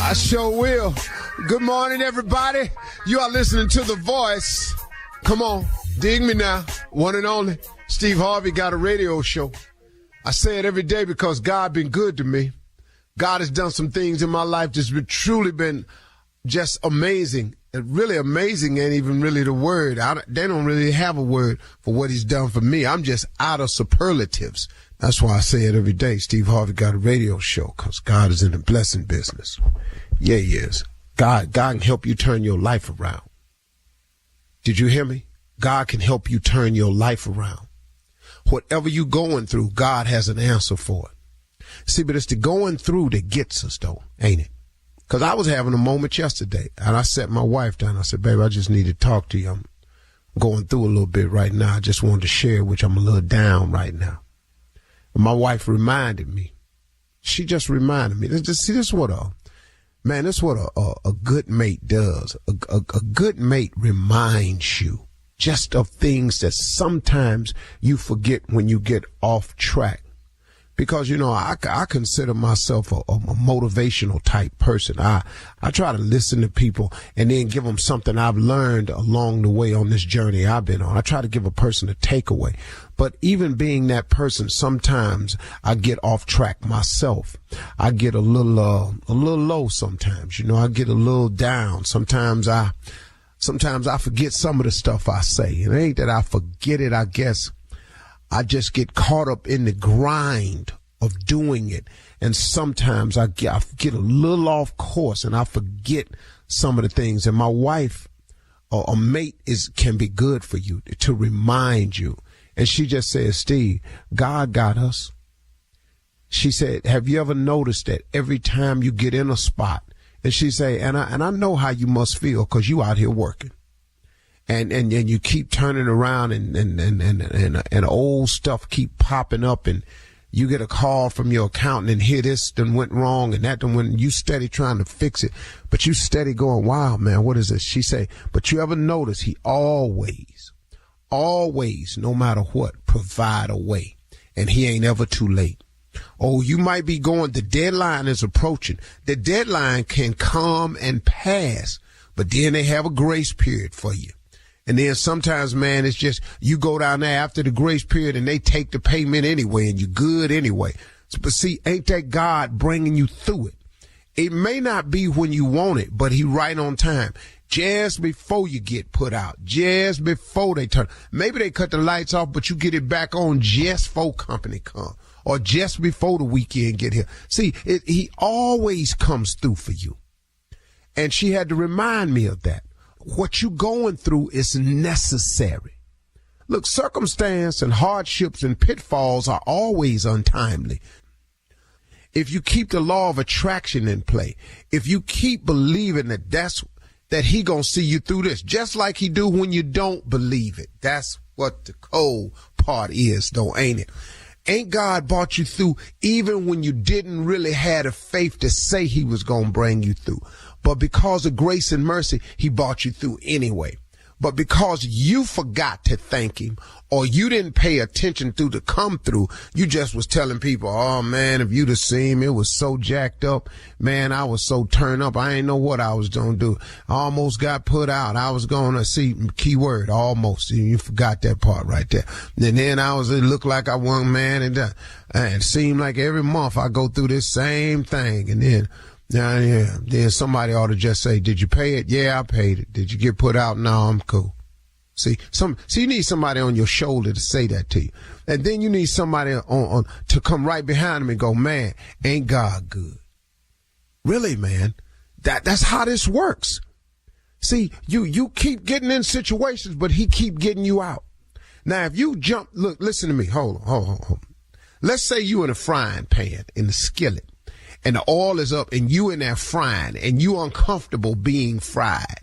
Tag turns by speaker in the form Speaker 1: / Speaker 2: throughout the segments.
Speaker 1: I sure will. Good morning, everybody. You are listening to The Voice. Come on, dig me now. One and only. Steve Harvey got a radio show. I say it every day because God been good to me. God has done some things in my life that's truly been just amazing. Really amazing ain't even really the word. They don't really have a word for what he's done for me. I'm just out of superlatives. That's why I say it every day. Steve Harvey got a radio show because God is in the blessing business. Yeah, he is. God can help you turn your life around. Did you hear me? God can help you turn your life around. Whatever you're going through, God has an answer for it. See, but it's the going through that gets us, though, ain't it? Because I was having a moment yesterday, and I sat my wife down. I said, babe, I just need to talk to you. I'm going through a little bit right now. I just wanted to share, which I'm a little down right now. And my wife reminded me. She just reminded me. This is what a good mate does. A good mate reminds you just of things that sometimes you forget when you get off track. Because, I consider myself a motivational type person. I try to listen to people and then give them something I've learned along the way on this journey I've been on. I try to give a person a takeaway. But even being that person, sometimes I get off track myself. I get a little low sometimes. I get a little down. Sometimes I forget some of the stuff I say. It ain't that I forget it, I guess. I just get caught up in the grind of doing it. And sometimes I get a little off course and I forget some of the things. And my wife, or a mate, can be good for you to remind you. And she just says, Steve, God got us. She said, have you ever noticed that every time you get in a spot, and she say, and I know how you must feel because you out here working. And you keep turning around and old stuff keep popping up and you get a call from your accountant and here this done went wrong and that done went, you steady trying to fix it, but you steady going, wow, man, what is this? She say, but you ever notice he always, no matter what, provide a way and he ain't ever too late. Oh, you might be going, the deadline is approaching. The deadline can come and pass, but then they have a grace period for you. And then sometimes, man, it's just you go down there after the grace period and they take the payment anyway and you're good anyway. But see, ain't that God bringing you through it? It may not be when you want it, but he right on time. Just before you get put out, just before they turn. Maybe they cut the lights off, but you get it back on just before company come or just before the weekend get here. See, he always comes through for you. And she had to remind me of that. What you going through is necessary. Look, circumstance and hardships and pitfalls are always untimely. If you keep the law of attraction in play, if you keep believing that he gonna see you through this, just like he do when you don't believe it. That's what the cold part is, though, ain't it? Ain't God brought you through even when you didn't really have the faith to say he was gonna bring you through? But because of grace and mercy, he brought you through anyway. But because you forgot to thank him or you didn't pay attention to the come through, you just was telling people, oh, man, if you'd have seen me, it was so jacked up. Man, I was so turned up. I ain't know what I was going to do. I almost got put out. I was going to see, keyword, almost. You forgot that part right there. And then it looked like I won, man. And it seemed like every month I go through this same thing. And then, then somebody ought to just say, did you pay it? Yeah, I paid it. Did you get put out? No, I'm cool. See, you need somebody on your shoulder to say that to you. And then you need somebody on to come right behind them and go, man, ain't God good? Really, man, that's how this works. See, you keep getting in situations, but he keep getting you out. Now, if you jump, look, listen to me. Hold on. Let's say you in a frying pan in the skillet. And the oil is up and you in there frying and you uncomfortable being fried.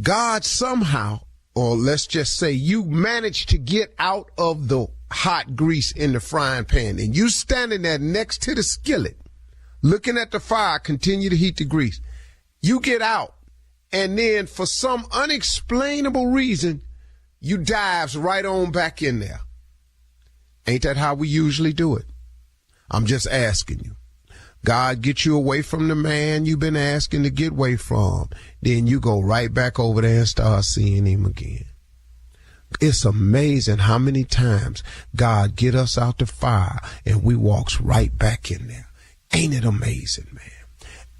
Speaker 1: God somehow, or let's just say you managed to get out of the hot grease in the frying pan and you standing there next to the skillet, looking at the fire, continue to heat the grease. You get out and then for some unexplainable reason, you dives right on back in there. Ain't that how we usually do it? I'm just asking you. God get you away from the man you've been asking to get away from. Then you go right back over there and start seeing him again. It's amazing how many times God get us out the fire and we walks right back in there. Ain't it amazing, man?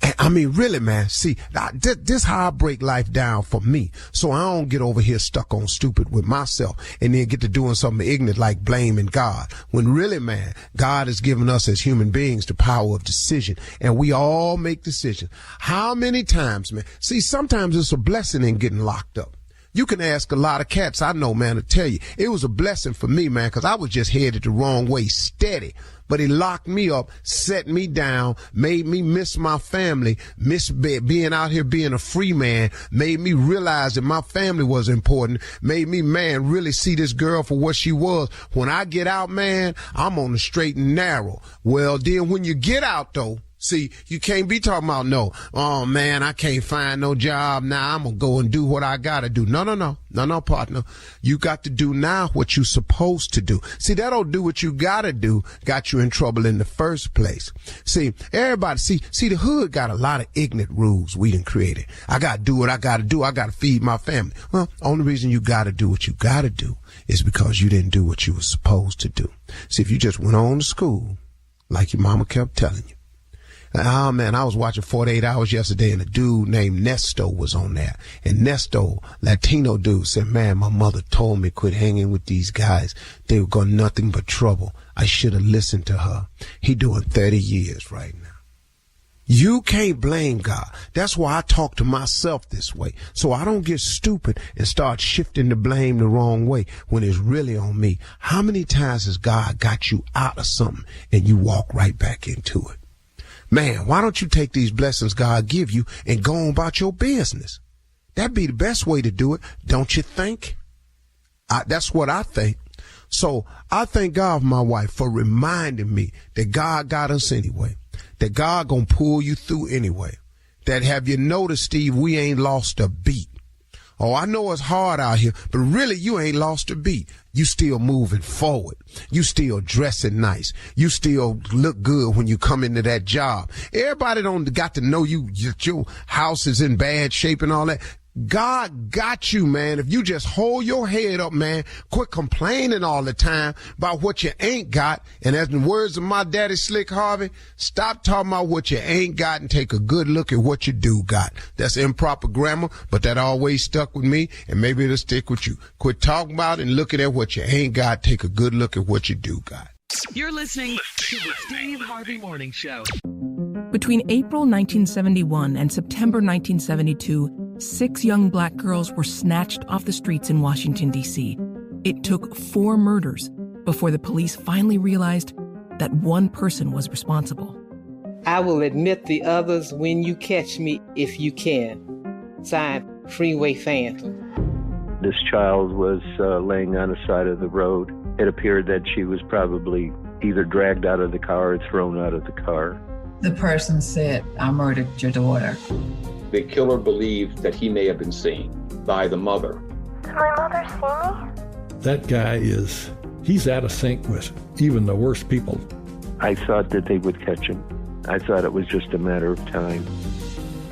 Speaker 1: And I mean, really, man, see, this how I break life down for me. So I don't get over here stuck on stupid with myself and then get to doing something ignorant like blaming God. When really, man, God has given us as human beings the power of decision, and we all make decisions. How many times, man? See, sometimes it's a blessing in getting locked up. You can ask a lot of cats I know, man, to tell you. It was a blessing for me, man, because I was just headed the wrong way, steady. But he locked me up, set me down, made me miss my family, miss being out here being a free man, made me realize that my family was important, made me, man, really see this girl for what she was. When I get out, man, I'm on the straight and narrow. Well, then when you get out, though, see, you can't be talking about, no, oh, man, I can't find no job now. I'm going to go and do what I got to do. No, partner. You got to do now what you're supposed to do. See, that don't do what you got to do, got you in trouble in the first place. See, everybody, see, the hood got a lot of ignorant rules we done created. I got to do what I got to do. I got to feed my family. Well, only reason you got to do what you got to do is because you didn't do what you were supposed to do. See, if you just went on to school, like your mama kept telling you. Oh, man, I was watching 48 Hours yesterday, and a dude named Nesto was on there. And Nesto, Latino dude, said, man, my mother told me quit hanging with these guys. They were going nothing but trouble. I should have listened to her. He doing 30 years right now. You can't blame God. That's why I talk to myself this way, so I don't get stupid and start shifting the blame the wrong way when it's really on me. How many times has God got you out of something and you walk right back into it? Man, why don't you take these blessings God give you and go on about your business? That'd be the best way to do it, don't you think? That's what I think. So I thank God for my wife for reminding me that God got us anyway, that God gonna pull you through anyway. That have you noticed, Steve, we ain't lost a beat. Oh, I know it's hard out here, but really you ain't lost a beat. You still moving forward. You still dressing nice. You still look good when you come into that job. Everybody don't got to know you, your house is in bad shape and all that. God got you, man. If you just hold your head up, man, quit complaining all the time about what you ain't got. And as in the words of my daddy, Slick Harvey, stop talking about what you ain't got and take a good look at what you do got. That's improper grammar, but that always stuck with me, and maybe it'll stick with you. Quit talking about and looking at what you ain't got. Take a good look at what you do got.
Speaker 2: You're listening to the Steve Harvey Morning Show.
Speaker 3: Between April 1971 and September 1972, 6 young black girls were snatched off the streets in Washington, D.C. It took 4 murders before the police finally realized that one person was responsible.
Speaker 4: I will admit the others when you catch me, if you can. Signed, Freeway Phantom.
Speaker 5: This child was laying on the side of the road. It appeared that she was probably either dragged out of the car or thrown out of the car.
Speaker 6: The person said, I murdered your daughter.
Speaker 7: The killer believed that he may have been seen by the mother.
Speaker 8: Did my mother see me?
Speaker 9: That guy he's out of sync with even the worst people.
Speaker 5: I thought that they would catch him. I thought it was just a matter of time.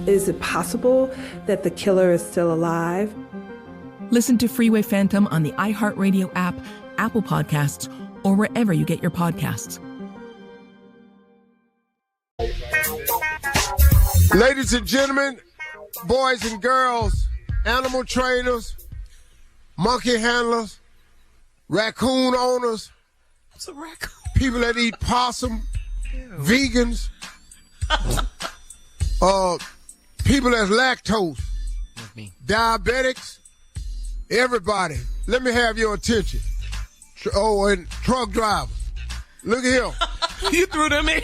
Speaker 10: Is it possible that the killer is still alive?
Speaker 3: Listen to Freeway Phantom on the iHeartRadio app, Apple Podcasts, or wherever you get your podcasts.
Speaker 1: Ladies and gentlemen, boys and girls, animal trainers, monkey handlers, raccoon owners,
Speaker 2: What's a raccoon?
Speaker 1: people that eat possum, vegans, people that's lactose, diabetics, everybody. Let me have your attention. And truck drivers. Look at him.
Speaker 2: You threw them in.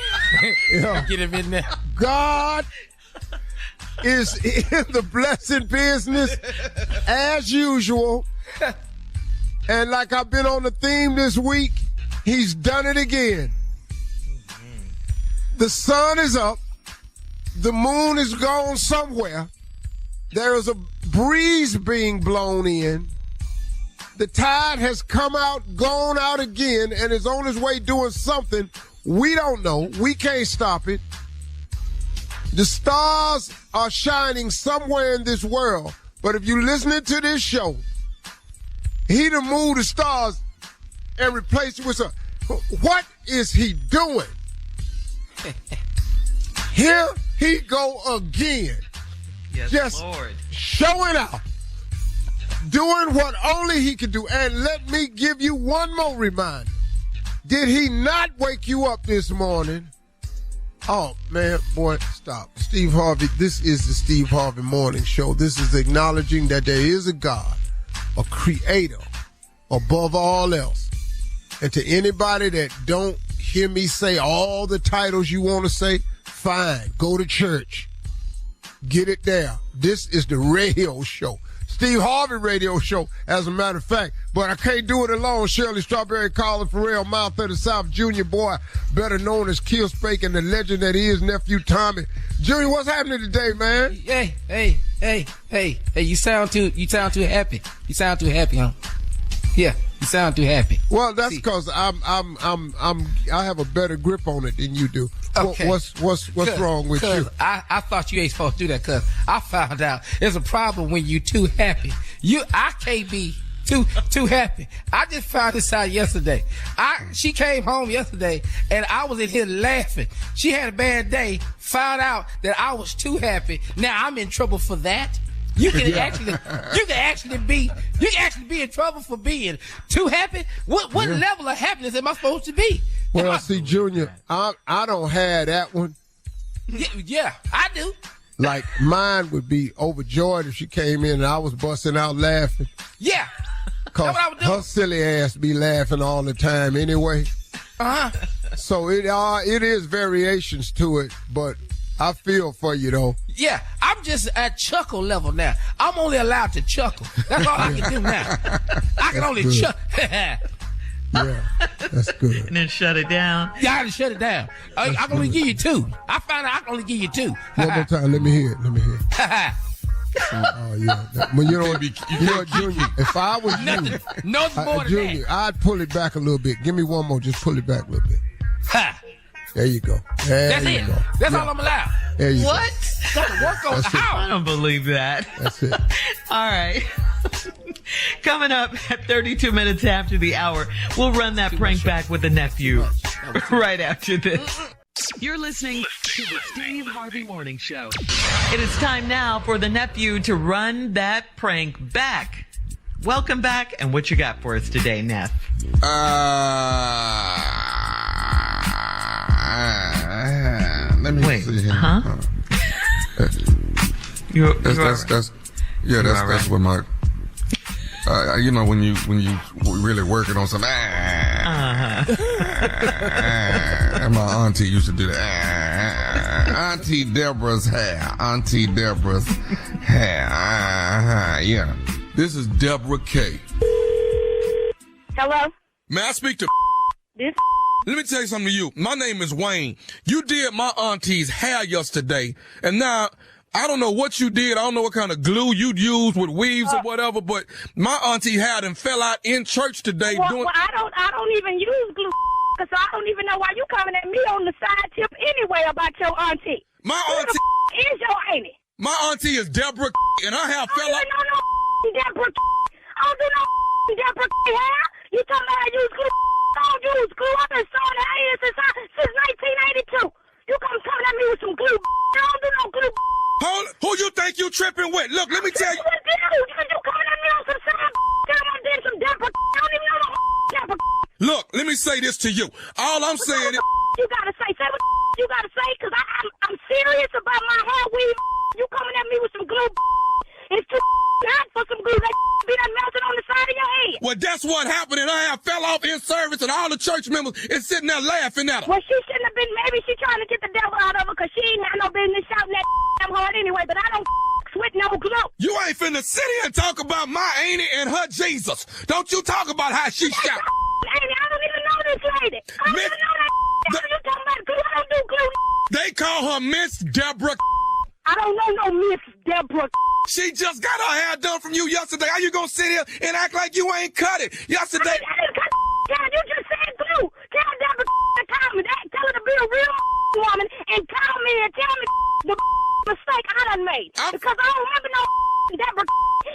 Speaker 1: Yeah.
Speaker 2: Get him in there.
Speaker 1: God is in the blessed business as usual. And like I've been on the theme this week, he's done it again. The sun is up. The moon is gone somewhere. There is a breeze being blown in. The tide has come out, gone out again, and is on its way doing something. We don't know. We can't stop it. The stars are shining somewhere in this world, but if you're listening to this show, he done moved the stars and replaced it with some. What is he doing? Here he go again.
Speaker 2: Yes,
Speaker 1: just
Speaker 2: Lord.
Speaker 1: Showing out. Doing what only he could do. And let me give you one more reminder. Did he not wake you up this morning? Oh, man, boy, stop. Steve Harvey, this is the Steve Harvey Morning Show. This is acknowledging that there is a God, a creator, above all else. And to anybody that don't hear me say all the titles you want to say, fine, go to church. Get it there. This is the radio show. Steve Harvey radio show, as a matter of fact. But I can't do it alone. Shirley Strawberry, Colin Farrell, Mouth of the South, Junior Boy, better known as Kill Spake, and the legend that is nephew Tommy. Junior, what's happening today, man?
Speaker 4: Hey, you sound too happy. You sound too happy, huh? Yeah, you sound too happy.
Speaker 1: Well, that's because I have a better grip on it than you do.
Speaker 4: Okay.
Speaker 1: What's wrong with you?
Speaker 4: I thought you ain't supposed to do that, because I found out there's a problem when you too happy. I can't be too happy. I just found this out yesterday. She came home yesterday and I was in here laughing. She had a bad day, found out that I was too happy. Now I'm in trouble for that. You can actually be in trouble for being too happy. What level of happiness am I supposed to be?
Speaker 1: Well, see, Junior, I don't have that one.
Speaker 4: Yeah, I do.
Speaker 1: Like, mine would be overjoyed if she came in and I was busting out laughing.
Speaker 4: Yeah.
Speaker 1: Because her silly ass be laughing all the time anyway.
Speaker 4: Uh-huh.
Speaker 1: So it is variations to it, but I feel for you, though.
Speaker 4: Yeah, I'm just at chuckle level now. I'm only allowed to chuckle. That's all I can do now. I can only chuckle.
Speaker 1: Yeah, that's good.
Speaker 2: And then shut it down.
Speaker 4: Yeah, I had to shut it down. I can only give you 2. I found out I can only give you 2.
Speaker 1: One more time. Let me hear it. Oh, yeah. Well, you know what, Junior? If I was
Speaker 4: nothing more than
Speaker 1: Junior,
Speaker 4: that.
Speaker 1: I'd pull it back a little bit. Give me one more. Just pull it back a little bit.
Speaker 4: Ha.
Speaker 1: There you go.
Speaker 4: That's it. That's all I'm allowed.
Speaker 1: There you
Speaker 2: what?
Speaker 1: go.
Speaker 4: Got to work on how.
Speaker 2: I don't believe that.
Speaker 1: That's it.
Speaker 2: All right. Coming up at 32 minutes after the hour, we'll run that prank back with the nephew right after this. You're listening to the Steve Harvey Morning Show. It is time now for the nephew to run that prank back. Welcome back, and what you got for us today, Neff?
Speaker 11: Let me see here.
Speaker 2: Huh?
Speaker 11: That's what my. When you really working on something. And my auntie used to do that. Auntie Deborah's hair. Yeah. This is Deborah K.
Speaker 8: Hello?
Speaker 11: May I speak to
Speaker 8: This?
Speaker 11: Let me tell you something to you. My name is Wayne. You did my auntie's hair yesterday, and now I don't know what you did. I don't know what kind of glue you'd use with weaves or whatever, but my auntie had and fell out in church today.
Speaker 8: Well, I don't even use glue, because I don't even know why you coming at me on the side tip anyway about your auntie.
Speaker 11: My auntie
Speaker 8: is your auntie.
Speaker 11: My auntie is Deborah, and her hair fell out.
Speaker 8: No, Deborah. I don't do no Deborah hair. You talking about I use glue? I don't use glue. I've been sewing her hair since 1982. You coming at me with some glue? I don't do no glue.
Speaker 11: Who you think you tripping with? Look, let me tell you.
Speaker 8: You coming at me on some side? I'm doing some Deborah. I don't even know no Deborah.
Speaker 11: Look, let me say this to you. All I'm saying is.
Speaker 8: You gotta say what you gotta say, because I'm serious about my hair weave. You coming at me with some glue? It's too hot for some glue. That be done melted on the side of your head.
Speaker 11: Well, that's what happened, and her hair fell off in service, and all the church members is sitting there laughing at her.
Speaker 8: Well, she shouldn't have been. Maybe she trying to get the devil out of her, because she ain't had no business shouting that damn hard anyway. But I don't with no glue.
Speaker 11: You ain't finna sit here and talk about my auntie and her Jesus. Don't you talk about how she shout.
Speaker 8: Auntie, I don't even know this lady. I don't even know that. You talking about glue? I don't do glue.
Speaker 11: They call her Miss Deborah.
Speaker 8: I don't know no Miss Deborah.
Speaker 11: She just got her hair done from you yesterday. How you gonna sit here and act like you ain't cut it? Yesterday.
Speaker 8: I didn't cut you just said glue. Tell Deborah to call me. Tell her to be a real woman and call come in and tell me the mistake I done made. Because I don't remember no Deborah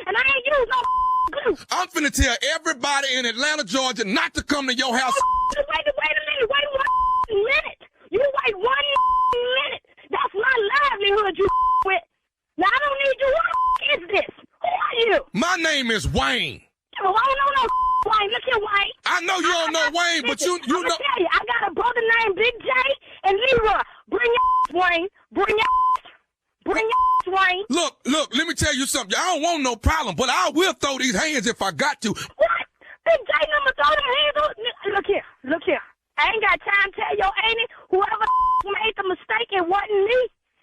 Speaker 8: and I ain't used no glue.
Speaker 11: I'm finna tell everybody in Atlanta, Georgia not to come to your house.
Speaker 8: Wait a minute. Wait 1 minute. You wait 1 minute. That's my livelihood you with. Now, I don't need you. Who is this? Who are you?
Speaker 11: My name is Wayne.
Speaker 8: Oh, I don't know no Wayne. Look here, Wayne.
Speaker 11: I know you don't know Wayne, but you know.
Speaker 8: I'm tell you, I got a brother named Big J and Leroy. Bring your Wayne. Bring your Wayne.
Speaker 11: Look, let me tell you something. I don't want no problem, but I will throw these hands if I got to.
Speaker 8: What? Big J number throw them hands. Look here. I ain't got time to tell your auntie whoever made the mistake, it wasn't me.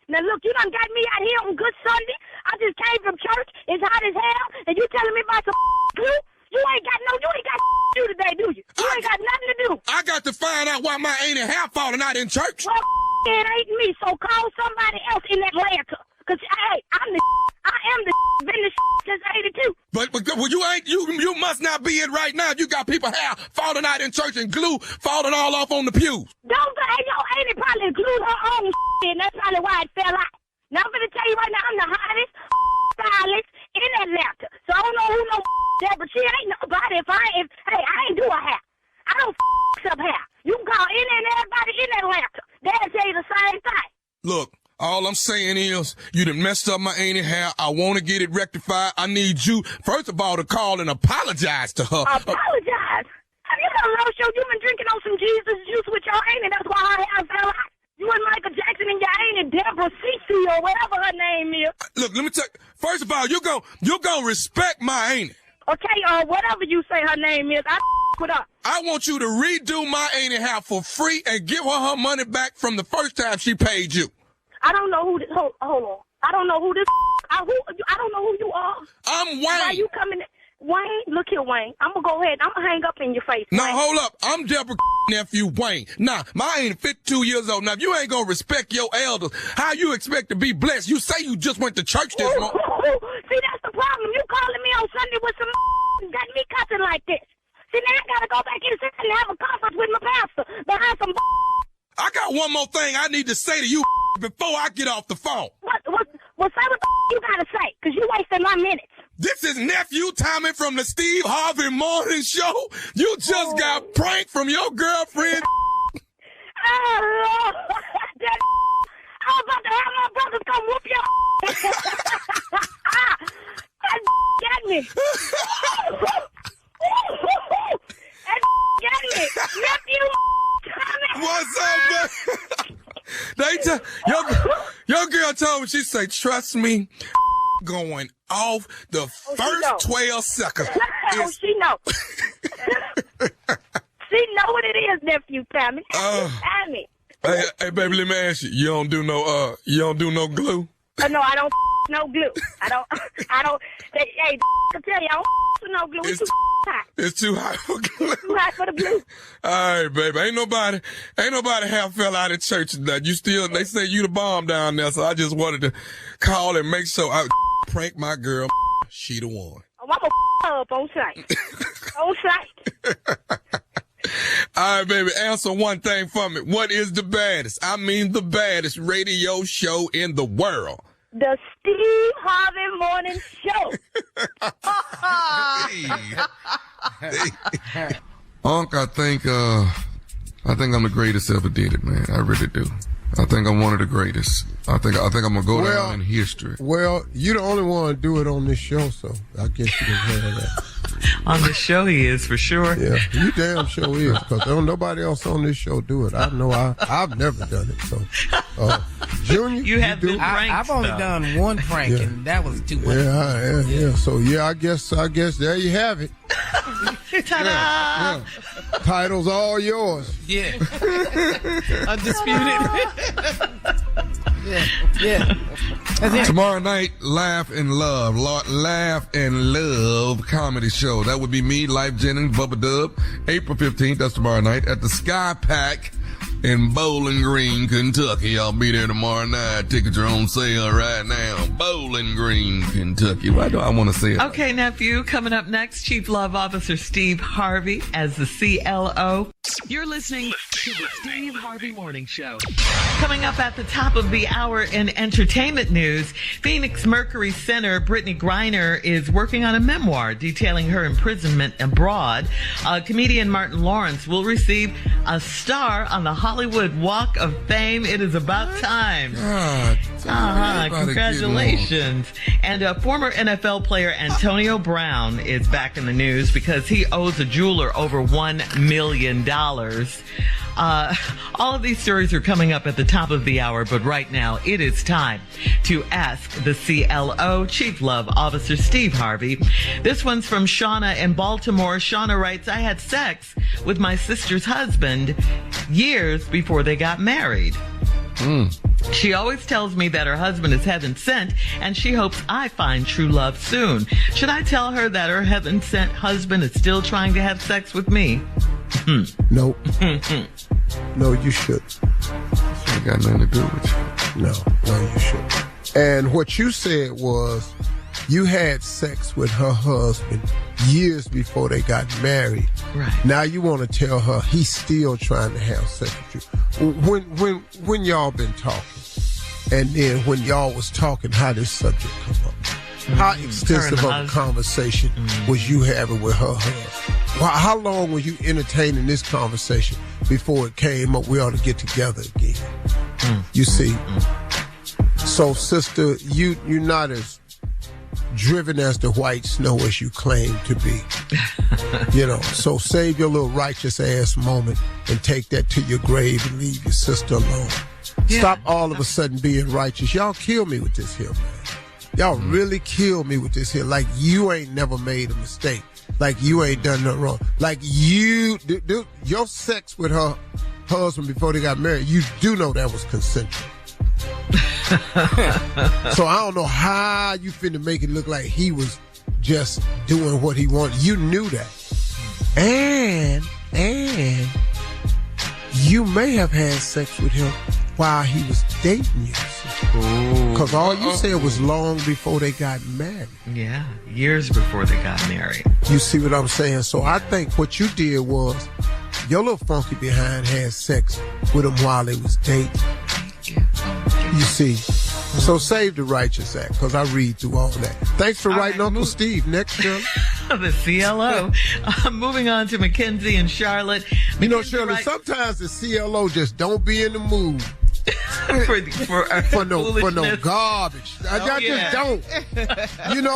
Speaker 8: Now look, you done got me out here on Good Sunday. I just came from church. It's hot as hell, and you telling me about some glue? You ain't got to do today, do you? You ain't got nothing to do.
Speaker 11: I got to find out why my auntie hair falling out in church.
Speaker 8: Well, it ain't me, so call somebody else in Atlanta. Cause hey, I am the been the since '82.
Speaker 11: But you must not be it right now. You got people hair falling out in church and glue falling all off on the pews.
Speaker 8: Don't say your auntie probably glued her own and that's probably why it fell out. Now I'm gonna tell you right now, I'm the hottest stylist in Atlanta. So I don't know who that, but she ain't nobody. Hey, I ain't do her hair. I don't up hair. You can call any and everybody in Atlanta. They'll tell you the same thing.
Speaker 11: Look. All I'm saying is, you done messed up my auntie hair. I want to get it rectified. I need you, first of all, to call and apologize to her.
Speaker 8: Apologize? Have you got a Roscoe? You been drinking on some Jesus juice with your auntie. That's why her hair fell out. You and Michael Jackson and your auntie Deborah Cece or whatever her name is.
Speaker 11: Look, let me tell you. First of all, you gonna respect my auntie.
Speaker 8: Okay, whatever you say her name is, I with her.
Speaker 11: I want you to redo my auntie hair for free and give her money back from the first time she paid you.
Speaker 8: I don't know who this. Hold on. I don't know who this. I don't know who you are.
Speaker 11: I'm Wayne.
Speaker 8: Why you coming? Wayne, look here, Wayne. I'm gonna go ahead. I'm gonna hang up in your face.
Speaker 11: Now,
Speaker 8: Wayne.
Speaker 11: hold up. I'm Deborah nephew Wayne. Now, my ain't 52 years old. Now, if you ain't gonna respect your elders, how you expect to be blessed? You say you just went to church this morning.
Speaker 8: See, that's the problem. You calling me on Sunday with some got me cussing like this. See, now I gotta go back inside and have a conference with my pastor behind some.
Speaker 11: I got one more thing I need to say to you before I get off the phone.
Speaker 8: What say what you gotta say, because you wasting my minutes.
Speaker 11: This is Nephew Tommy from the Steve Harvey Morning Show. You just got pranked from your girlfriend.
Speaker 8: I was about to have my brothers come whoop your that got me. That got me. Nephew Tommy.
Speaker 11: What's up, man? Your girl told me, she said, trust me, going off the first 12 seconds.
Speaker 8: She know. She know what it is, Nephew Tommy. Tommy.
Speaker 11: Hey, baby, let me ask you. You don't do no glue?
Speaker 8: No, I don't no glue. I don't. Hey, I tell you, I don't no glue. It's too hot.
Speaker 11: It's too hot for glue.
Speaker 8: Too hot for the glue.
Speaker 11: All right, baby. Ain't nobody half fell out of church tonight. They say you the bomb down there, so I just wanted to call and make sure I prank my girl. She the one.
Speaker 8: Oh, I'm a up on site. On site.
Speaker 11: All right, baby, answer one thing for me. What is the baddest radio show in the world?
Speaker 8: The Steve Harvey Morning Show.
Speaker 11: Unc, I think I'm the greatest ever did it, man. I really do. I think I'm one of the greatest. I think I'm gonna go down in history.
Speaker 1: Well, you're the only one to do it on this show, so I guess you can have that.
Speaker 2: On the show he is, for sure.
Speaker 1: Yeah, you damn sure is, because don't nobody else on this show do it. I know I've never done it, so. Junior,
Speaker 2: you have been pranked.
Speaker 4: I've only done one prank, and that was too much.
Speaker 1: Yeah. So, I guess there you have it.
Speaker 2: Ta-da!
Speaker 1: Yeah. Title's all yours.
Speaker 4: Yeah.
Speaker 2: Undisputed.
Speaker 4: Yeah.
Speaker 11: Tomorrow night, Laugh and Love comedy show. That would be me, Life Jennings, Bubba Dub. April 15th, that's tomorrow night, at the Sky Pack in Bowling Green, Kentucky. I'll be there tomorrow night. Tickets are on sale right now. Bowling Green, Kentucky. Why do I want to say it?
Speaker 2: Okay, nephew. Coming up next, Chief Love Officer Steve Harvey as the CLO. You're listening to the Steve Harvey Morning Show. Coming up at the top of the hour in entertainment news, Phoenix Mercury Center Brittany Griner is working on a memoir detailing her imprisonment abroad. Comedian Martin Lawrence will receive a star on the Hollywood Walk of Fame. It is about time. Congratulations. And former NFL player Antonio Brown is back in the news because he owes a jeweler over $1 million. All of these stories are coming up at the top of the hour, but right now it is time to ask the CLO, Chief Love Officer Steve Harvey. This one's from Shauna in Baltimore. Shauna writes, I had sex with my sister's husband years before they got married. She always tells me that her husband is heaven sent, and she hopes I find true love soon. Should I tell her that her heaven sent husband is still trying to have sex with me?
Speaker 1: Nope. No, you shouldn't.
Speaker 11: Ain't got nothing to do with you.
Speaker 1: No, you shouldn't. And what you said was you had sex with her husband years before they got married.
Speaker 2: Right.
Speaker 1: Now you want to tell her he's still trying to have sex with you. When y'all been talking, and then when y'all was talking, how this subject come up? How extensive of a conversation was you having with her husband? Well, how long were you entertaining this conversation before it came up? We ought to get together again. You see? So, sister, you're not as driven as the white snow as you claim to be. So save your little righteous ass moment and take that to your grave and leave your sister alone. Yeah. Stop all of a sudden being righteous. Y'all kill me with this here, man. Y'all really kill me with this here. Like you ain't never made a mistake. Like you ain't done nothing wrong. Like your sex with her husband before they got married, you do know that was consensual. So I don't know how you finna make it look like he was just doing what he wanted. You knew that. And you may have had sex with him while he was dating you. Because all you said was long before they got married.
Speaker 2: Yeah, years before they got married.
Speaker 1: You see what I'm saying? So I think what you did was your little funky behind had sex with him while they was dating. You see? So save the righteous act, because I read through all that. Thanks for writing, Uncle Steve. Next, Shirley.
Speaker 2: The CLO. Moving on to Mackenzie and Charlotte.
Speaker 1: Shirley, sometimes the CLO just don't be in the mood. for no garbage. I just don't.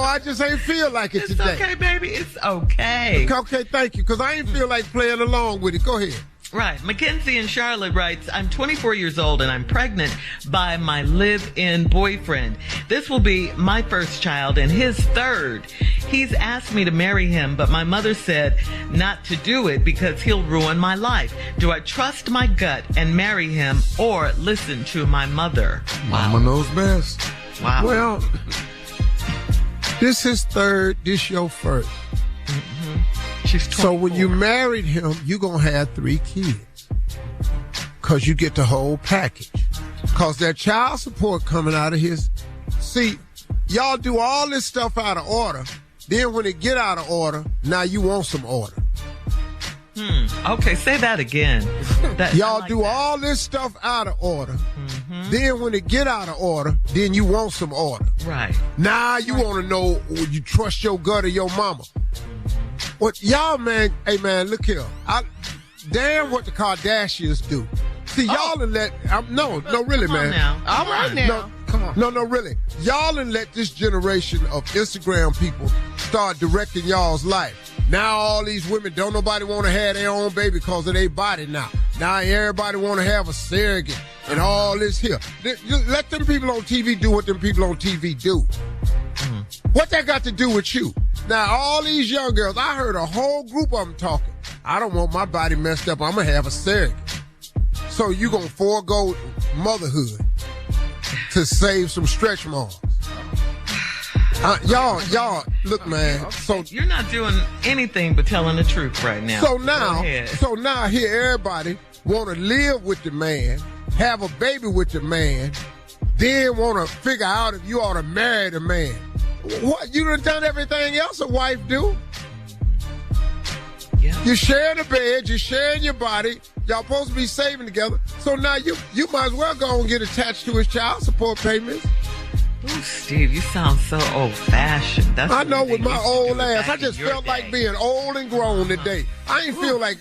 Speaker 1: I just ain't feel like it today.
Speaker 2: It's okay, baby. It's okay.
Speaker 1: Okay, thank you, because I ain't feel like playing along with it. Go ahead.
Speaker 2: Right. Mackenzie in Charlotte writes, I'm 24 years old and I'm pregnant by my live-in boyfriend. This will be my first child and his third. He's asked me to marry him, but my mother said not to do it because he'll ruin my life. Do I trust my gut and marry him or listen to my mother?
Speaker 11: Wow. Mama knows best.
Speaker 2: Wow.
Speaker 1: Well, this is third, this your first. So when you married him, you're going to have 3 kids. Because you get the whole package. Because that child support coming out of his... See, y'all do all this stuff out of order. Then when it get out of order, now you want some order.
Speaker 2: Okay, say that again.
Speaker 1: Y'all do all this stuff out of order. Then when it get out of order, then you want some order.
Speaker 2: Right.
Speaker 1: Now you want to know, you trust your gut or your mama. What y'all, man? Hey, man, look here. Damn what the Kardashians do. See, y'all done let... No, really, man.
Speaker 2: Now.
Speaker 4: All right now.
Speaker 1: No, come on. No, really. Y'all done let this generation of Instagram people start directing y'all's life. Now all these women, don't nobody want to have their own baby because of their body now. Now everybody want to have a surrogate and all this here. Let them people on TV do what them people on TV do. What that got to do with you? Now, all these young girls, I heard a whole group of them talking. I don't want my body messed up. I'm going to have a surrogate. So you going to forego motherhood to save some stretch marks. Y'all, look, man.
Speaker 2: Okay.
Speaker 1: So
Speaker 2: you're not doing anything but telling the truth right now.
Speaker 1: So now here everybody want to live with the man, have a baby with the man, then want to figure out if you ought to marry the man. What? You done everything else a wife do?
Speaker 2: Yeah.
Speaker 1: You're sharing a bed, you're sharing your body. Y'all supposed to be saving together. So now you might as well go and get attached to his child support payments.
Speaker 2: Ooh, Steve, you sound so old-fashioned.
Speaker 1: I know with my old ass. I just felt like being old and grown today. I ain't feel like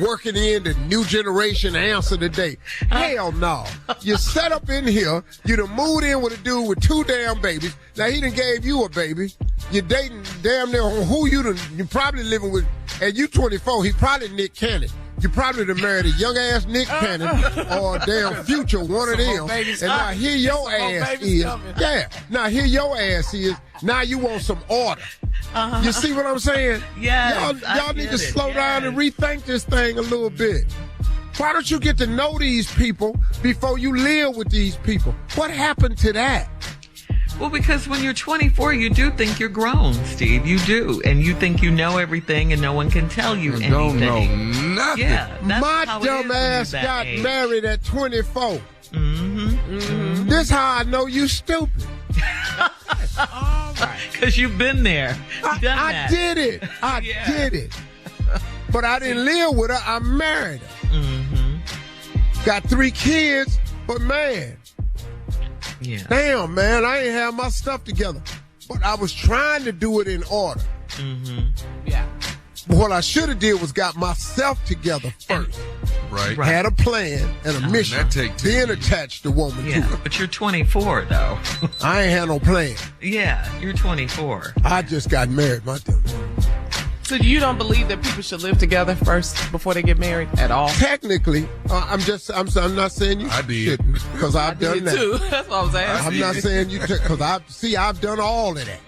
Speaker 1: working in the new generation answer today. Hell no. You set up in here, you done moved in with a dude with 2 damn babies. Now he done gave you a baby. You're dating damn near who you probably living with, and you 24, he probably Nick Cannon. You probably done married a young ass Nick Cannon or a damn Future, one of them. And now here your ass is. Yeah. Now here your ass is. Now you want some order. You see what I'm saying?
Speaker 2: Yeah.
Speaker 1: Y'all need to slow down and rethink this thing a little bit. Why don't you get to know these people before you live with these people? What happened to that?
Speaker 2: Well, because when you're 24, you do think you're grown, Steve. You do. And you think you know everything and no one can tell you anything.
Speaker 11: Don't know nothing.
Speaker 2: Yeah,
Speaker 1: my dumb ass got married at 24. This how I know you stupid.
Speaker 2: All right. Because you've been there.
Speaker 1: I did it. I did it. But I didn't live with her. I married her. Got 3 kids, but man.
Speaker 2: Yeah.
Speaker 1: Damn, man, I ain't have my stuff together. But I was trying to do it in order.
Speaker 12: Yeah.
Speaker 1: But what I should have did was got myself together first.
Speaker 11: Right.
Speaker 1: Had a plan and a mission. Then attached the woman to it.
Speaker 2: But you're 24, though.
Speaker 1: I ain't had no plan.
Speaker 2: Yeah, you're 24.
Speaker 1: I just got married, my dumb.
Speaker 12: So you don't believe that people should live together first before they get married at all?
Speaker 1: Technically, I'm not saying you shouldn't, because I've done that
Speaker 12: too. That's what I was asking.
Speaker 1: I'm not saying you because I've done all of that.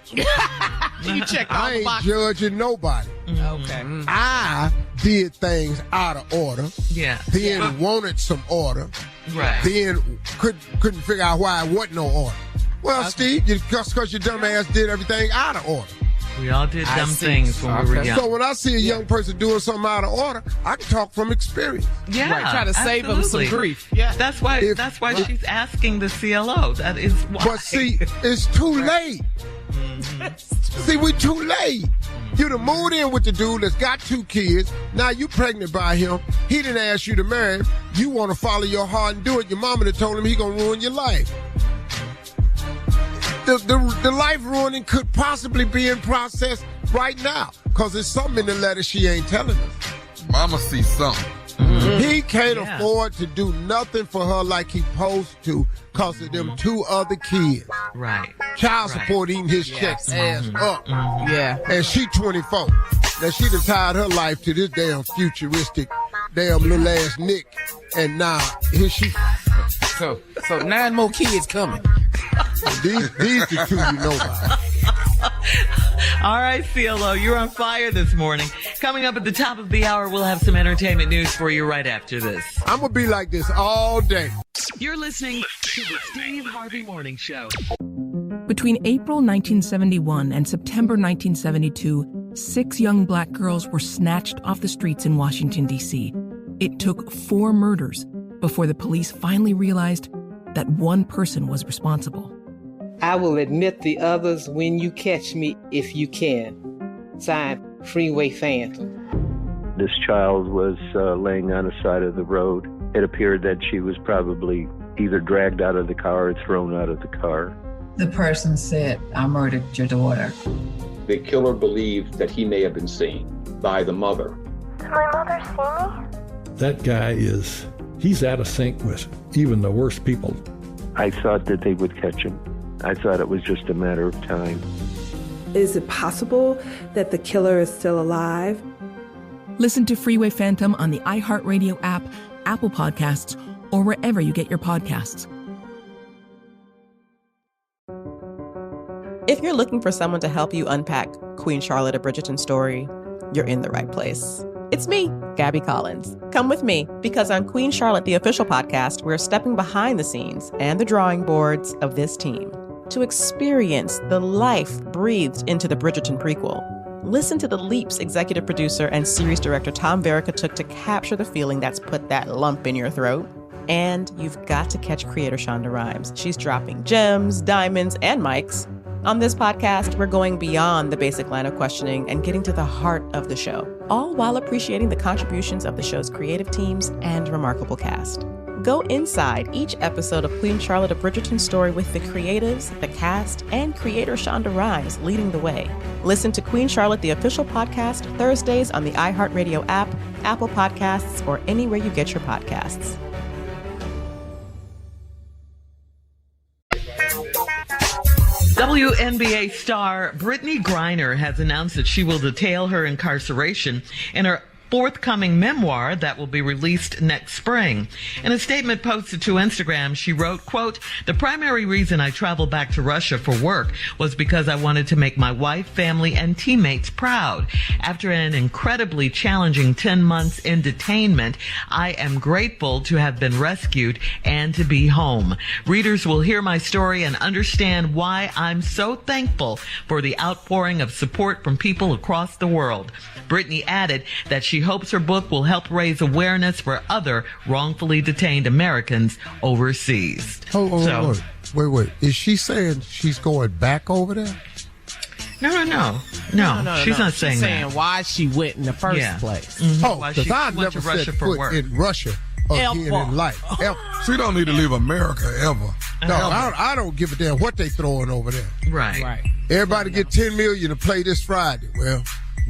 Speaker 12: You checked all the boxes.
Speaker 1: I ain't judging nobody.
Speaker 12: Okay.
Speaker 1: I did things out of order.
Speaker 2: Yeah.
Speaker 1: Then wanted some order.
Speaker 2: Right.
Speaker 1: Then couldn't figure out why it wasn't no order. Well, Steve, just because your dumb ass did everything out of order.
Speaker 2: We all did dumb things when we were young.
Speaker 1: So when I see a young person doing something out of order, I can talk from experience.
Speaker 2: Yeah,
Speaker 12: right. Try to save them some grief. Yeah,
Speaker 2: that's why she's asking the CLO. That is why.
Speaker 1: But see, it's too late. See, we too late. You done moved in with the dude that's got 2 kids. Now you pregnant by him. He didn't ask you to marry him. You want to follow your heart and do it. Your mama done told him he gonna ruin your life. The life ruining could possibly be in process right now, because there's something in the letter she ain't telling us.
Speaker 11: Mama sees something.
Speaker 1: He can't afford to do nothing for her like he supposed to because of them 2 other kids.
Speaker 2: Right.
Speaker 1: Child support eating his checks ass up.
Speaker 12: Yeah.
Speaker 1: And she 24. Now she done tied her life to this damn futuristic, damn little ass Nick. And now here she.
Speaker 4: So 9 more kids coming.
Speaker 1: These the 2 you know about.
Speaker 2: All right, CLO, you're on fire this morning. Coming up at the top of the hour, we'll have some entertainment news for you right after this.
Speaker 1: I'm going to be like this all day.
Speaker 2: You're listening to the Steve Harvey Morning Show.
Speaker 3: Between April 1971 and September 1972, 6 young black girls were snatched off the streets in Washington, D.C. It took 4 murders before the police finally realized that one person was responsible.
Speaker 13: I will admit the others when you catch me, if you can. Signed, Freeway Phantom.
Speaker 5: This child was laying on the side of the road. It appeared that she was probably either dragged out of the car or thrown out of the car.
Speaker 6: The person said, I murdered your daughter.
Speaker 7: The killer believed that he may have been seen by the mother.
Speaker 14: Did my mother see me?
Speaker 9: That guy he's out of sync with even the worst people.
Speaker 5: I thought that they would catch him. I thought it was just a matter of time.
Speaker 10: Is it possible that the killer is still alive?
Speaker 3: Listen to Freeway Phantom on the iHeartRadio app, Apple Podcasts, or wherever you get your podcasts.
Speaker 15: If you're looking for someone to help you unpack Queen Charlotte, a Bridgerton story, you're in the right place. It's me, Gabby Collins. Come with me, because on Queen Charlotte, the official podcast, we're stepping behind the scenes and the drawing boards of this team to experience the life breathed into the Bridgerton prequel. Listen to the leaps executive producer and series director Tom Verica took to capture the feeling that's put that lump in your throat. And you've got to catch creator Shonda Rhimes. She's dropping gems, diamonds, and mics On this podcast, we're going beyond the basic line of questioning and getting to the heart of the show, all while appreciating the contributions of the show's creative teams and remarkable cast. Go inside each episode of Queen Charlotte, A Bridgerton Story with the creatives, the cast, and creator Shonda Rhimes leading the way. Listen to Queen Charlotte, the official podcast, Thursdays on the iHeartRadio app, Apple Podcasts, or anywhere you get your podcasts.
Speaker 2: WNBA star Brittany Griner has announced that she will detail her incarceration in her forthcoming memoir that will be released next spring. In a statement posted to Instagram, she wrote, quote, "The primary reason I traveled back to Russia for work was because I wanted to make my wife, family, and teammates proud. After an incredibly challenging 10 months in detainment, I am grateful to have been rescued and to be home. Readers will hear my story and understand why I'm so thankful for the outpouring of support from people across the world." Brittany added that she hopes her book will help raise awareness for other wrongfully detained Americans overseas.
Speaker 16: Wait. Is she saying she's going back over there?
Speaker 2: No. She's not saying that.
Speaker 12: Saying why she went in the first place.
Speaker 16: Mm-hmm. Because I've never set foot in Russia again in life. Ever.
Speaker 11: She don't need to leave America ever.
Speaker 16: No, I don't give a damn what they throwing over there.
Speaker 2: Right.
Speaker 16: Everybody get $10 million to play this Friday. Well,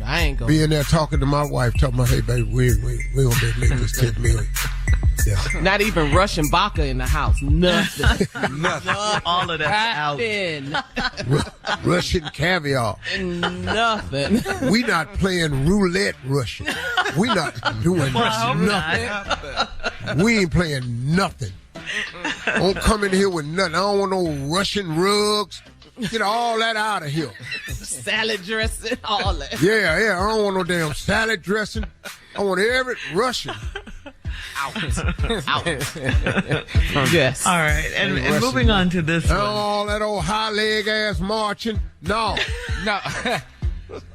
Speaker 12: I ain't going.
Speaker 16: Being there talking to my wife, talking about, hey, baby, we gonna make this $10 million. Yeah.
Speaker 12: Not even Russian vodka in the house. Nothing.
Speaker 2: All of that's out.
Speaker 16: Russian caviar.
Speaker 12: Nothing.
Speaker 16: We not playing roulette Russian. We not doing nothing. We ain't playing nothing. Don't come in here with nothing. I don't want no Russian rugs. Get all that out of here.
Speaker 12: Salad dressing, all that.
Speaker 16: Yeah. I don't want no damn salad dressing. I want every Russian.
Speaker 12: Out. Yes.
Speaker 2: All right. And moving on to this one.
Speaker 16: All that old high leg ass marching. No.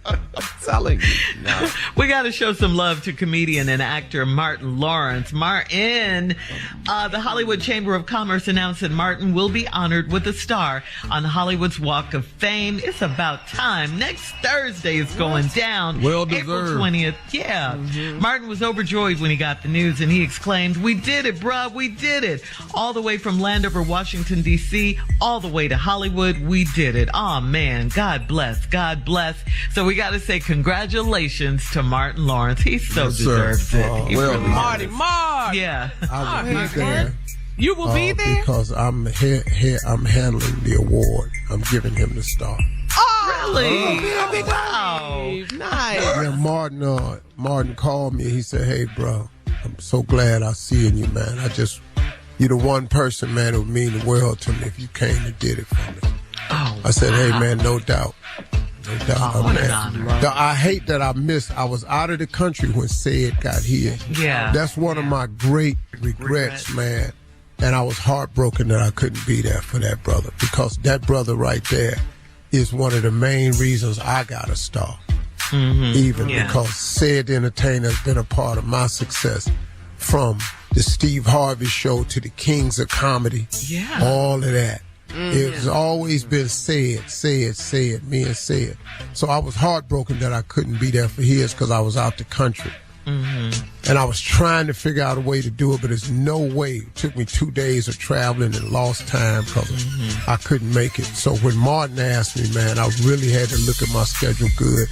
Speaker 12: I'm telling you. No.
Speaker 2: We got to show some love to comedian and actor Martin Lawrence. The Hollywood Chamber of Commerce announced that Martin will be honored with a star on Hollywood's Walk of Fame. It's about time. Next Thursday is going down.
Speaker 11: Well deserved.
Speaker 2: April 20th. Yeah. Mm-hmm. Martin was overjoyed when he got the news, and he exclaimed, "We did it, bruh. We did it. All the way from Landover, Washington, D.C., all the way to Hollywood. We did it. Oh, man. God bless. God bless." So we got to say congratulations to Martin Lawrence. He so deserves it.
Speaker 12: Marty.
Speaker 2: Yeah.
Speaker 16: I will be there.
Speaker 12: You will be there?
Speaker 16: Because I'm handling the award. I'm giving him the star.
Speaker 2: Oh, really?
Speaker 12: Wow. Nice.
Speaker 16: Yeah, Martin called me. He said, "Hey, bro, I'm so glad I seeing you, man. You're the one person, man, who would mean the world to me if you came and did it for me."
Speaker 2: Oh,
Speaker 16: I said, "Hey, man, no doubt.
Speaker 2: What an honor.
Speaker 16: I hate that I was out of the country when Sid got here.
Speaker 2: Yeah.
Speaker 16: That's one of my great regrets, man. And I was heartbroken that I couldn't be there for that brother, because that brother right there is one of the main reasons I got a star. Mm-hmm. Because Sid the Entertainer has been a part of my success, from the Steve Harvey Show to the Kings of Comedy.
Speaker 2: Yeah.
Speaker 16: All of that. It's always been said, me and said. So I was heartbroken that I couldn't be there for his, because I was out the country. Mm-hmm. And I was trying to figure out a way to do it, but there's no way. It took me 2 days of traveling and lost time because I couldn't make it. So when Martin asked me, man, I really had to look at my schedule good.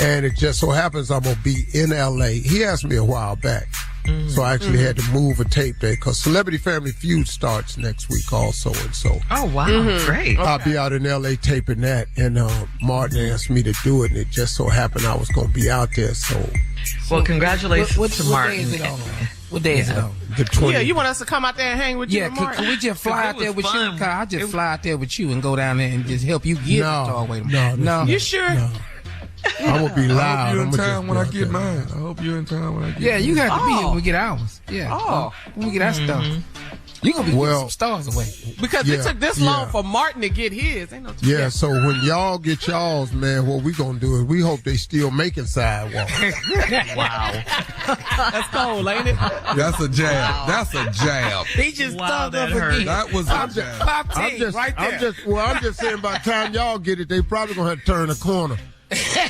Speaker 16: And it just so happens I'm going to be in L.A. He asked me a while back. So I actually had to move a tape day, because Celebrity Family Feud starts next week also. And so,
Speaker 2: oh, wow, great.
Speaker 16: I'll be out in L.A. taping that. And Martin asked me to do it, and it just so happened I was going to be out there. So,
Speaker 2: well, congratulations to Martin.
Speaker 12: What day is it on?
Speaker 16: The 20th.
Speaker 12: Yeah, you want us to come out there and hang with you?
Speaker 4: Yeah, can we just fly out there with you? I'll just fly out there with you and go down there and just help you get
Speaker 16: No.
Speaker 12: You sure?
Speaker 16: No. I'm gonna be loud.
Speaker 11: I hope you're in time when I get mine. I hope you're in time when I get mine.
Speaker 4: Yeah, you got to be here when we get ours. Yeah.
Speaker 12: Oh.
Speaker 4: When we get our stuff. You're going to be giving some stars away.
Speaker 12: Because it took this long for Martin to get his. Ain't no
Speaker 16: so when y'all get y'all's, man, what we going to do is we hope they still making sidewalks.
Speaker 12: Wow. That's cold, ain't it?
Speaker 11: That's a jab. Wow. That's a jab.
Speaker 4: He just thumbed up again.
Speaker 11: That was a jab.
Speaker 16: I'm just saying by the time y'all get it, they probably going to have to turn a corner.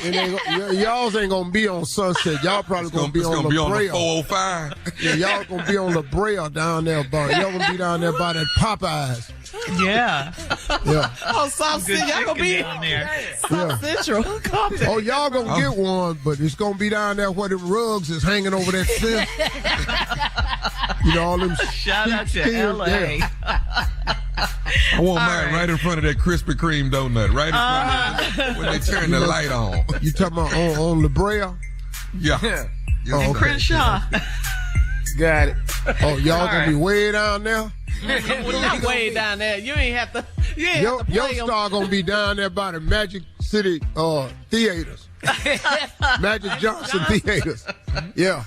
Speaker 16: Y'all ain't gonna be on Sunset. Y'all probably gonna be on La Brea.
Speaker 11: 405.
Speaker 16: Yeah, y'all gonna be on La Brea down there, y'all gonna be down there by that Popeyes.
Speaker 2: Yeah.
Speaker 12: Oh, South Central. Y'all gonna be down there. South Central.
Speaker 16: Oh, y'all gonna get one, but it's gonna be down there where the rugs is hanging over that fence. All them.
Speaker 2: Shout out to LA.
Speaker 11: I want mine right in front of that Krispy Kreme donut, right in front of when they turn the light on.
Speaker 16: You talking about on La Brea?
Speaker 11: Yeah.
Speaker 2: And Crenshaw.
Speaker 4: Got it.
Speaker 16: Oh, y'all gonna be way down there?
Speaker 12: We're not way down there. You ain't have to.
Speaker 16: Your star gonna be down there by the Magic City theaters. Magic Johnson theaters. Yeah.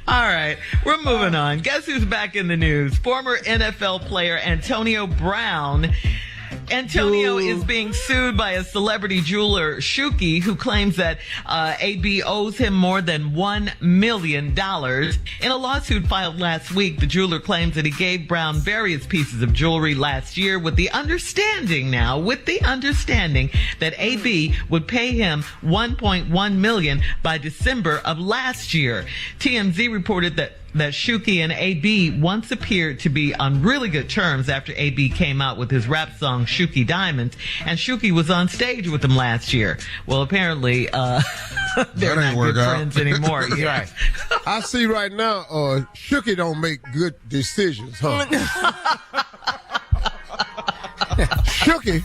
Speaker 2: All right, we're moving on. Guess who's back in the news? Former NFL player Antonio Brown. Antonio is being sued by a celebrity jeweler, Shuki, who claims that AB owes him more than $1 million. In a lawsuit filed last week, the jeweler claims that he gave Brown various pieces of jewelry last year with the understanding that AB would pay him $1.1 million by December of last year. TMZ reported that Shuki and AB once appeared to be on really good terms after AB came out with his rap song Shuki Diamonds, and Shuki was on stage with him last year. Well, apparently they're not good friends anymore.
Speaker 16: Right. I see right now Shuki don't make good decisions, huh? Shuki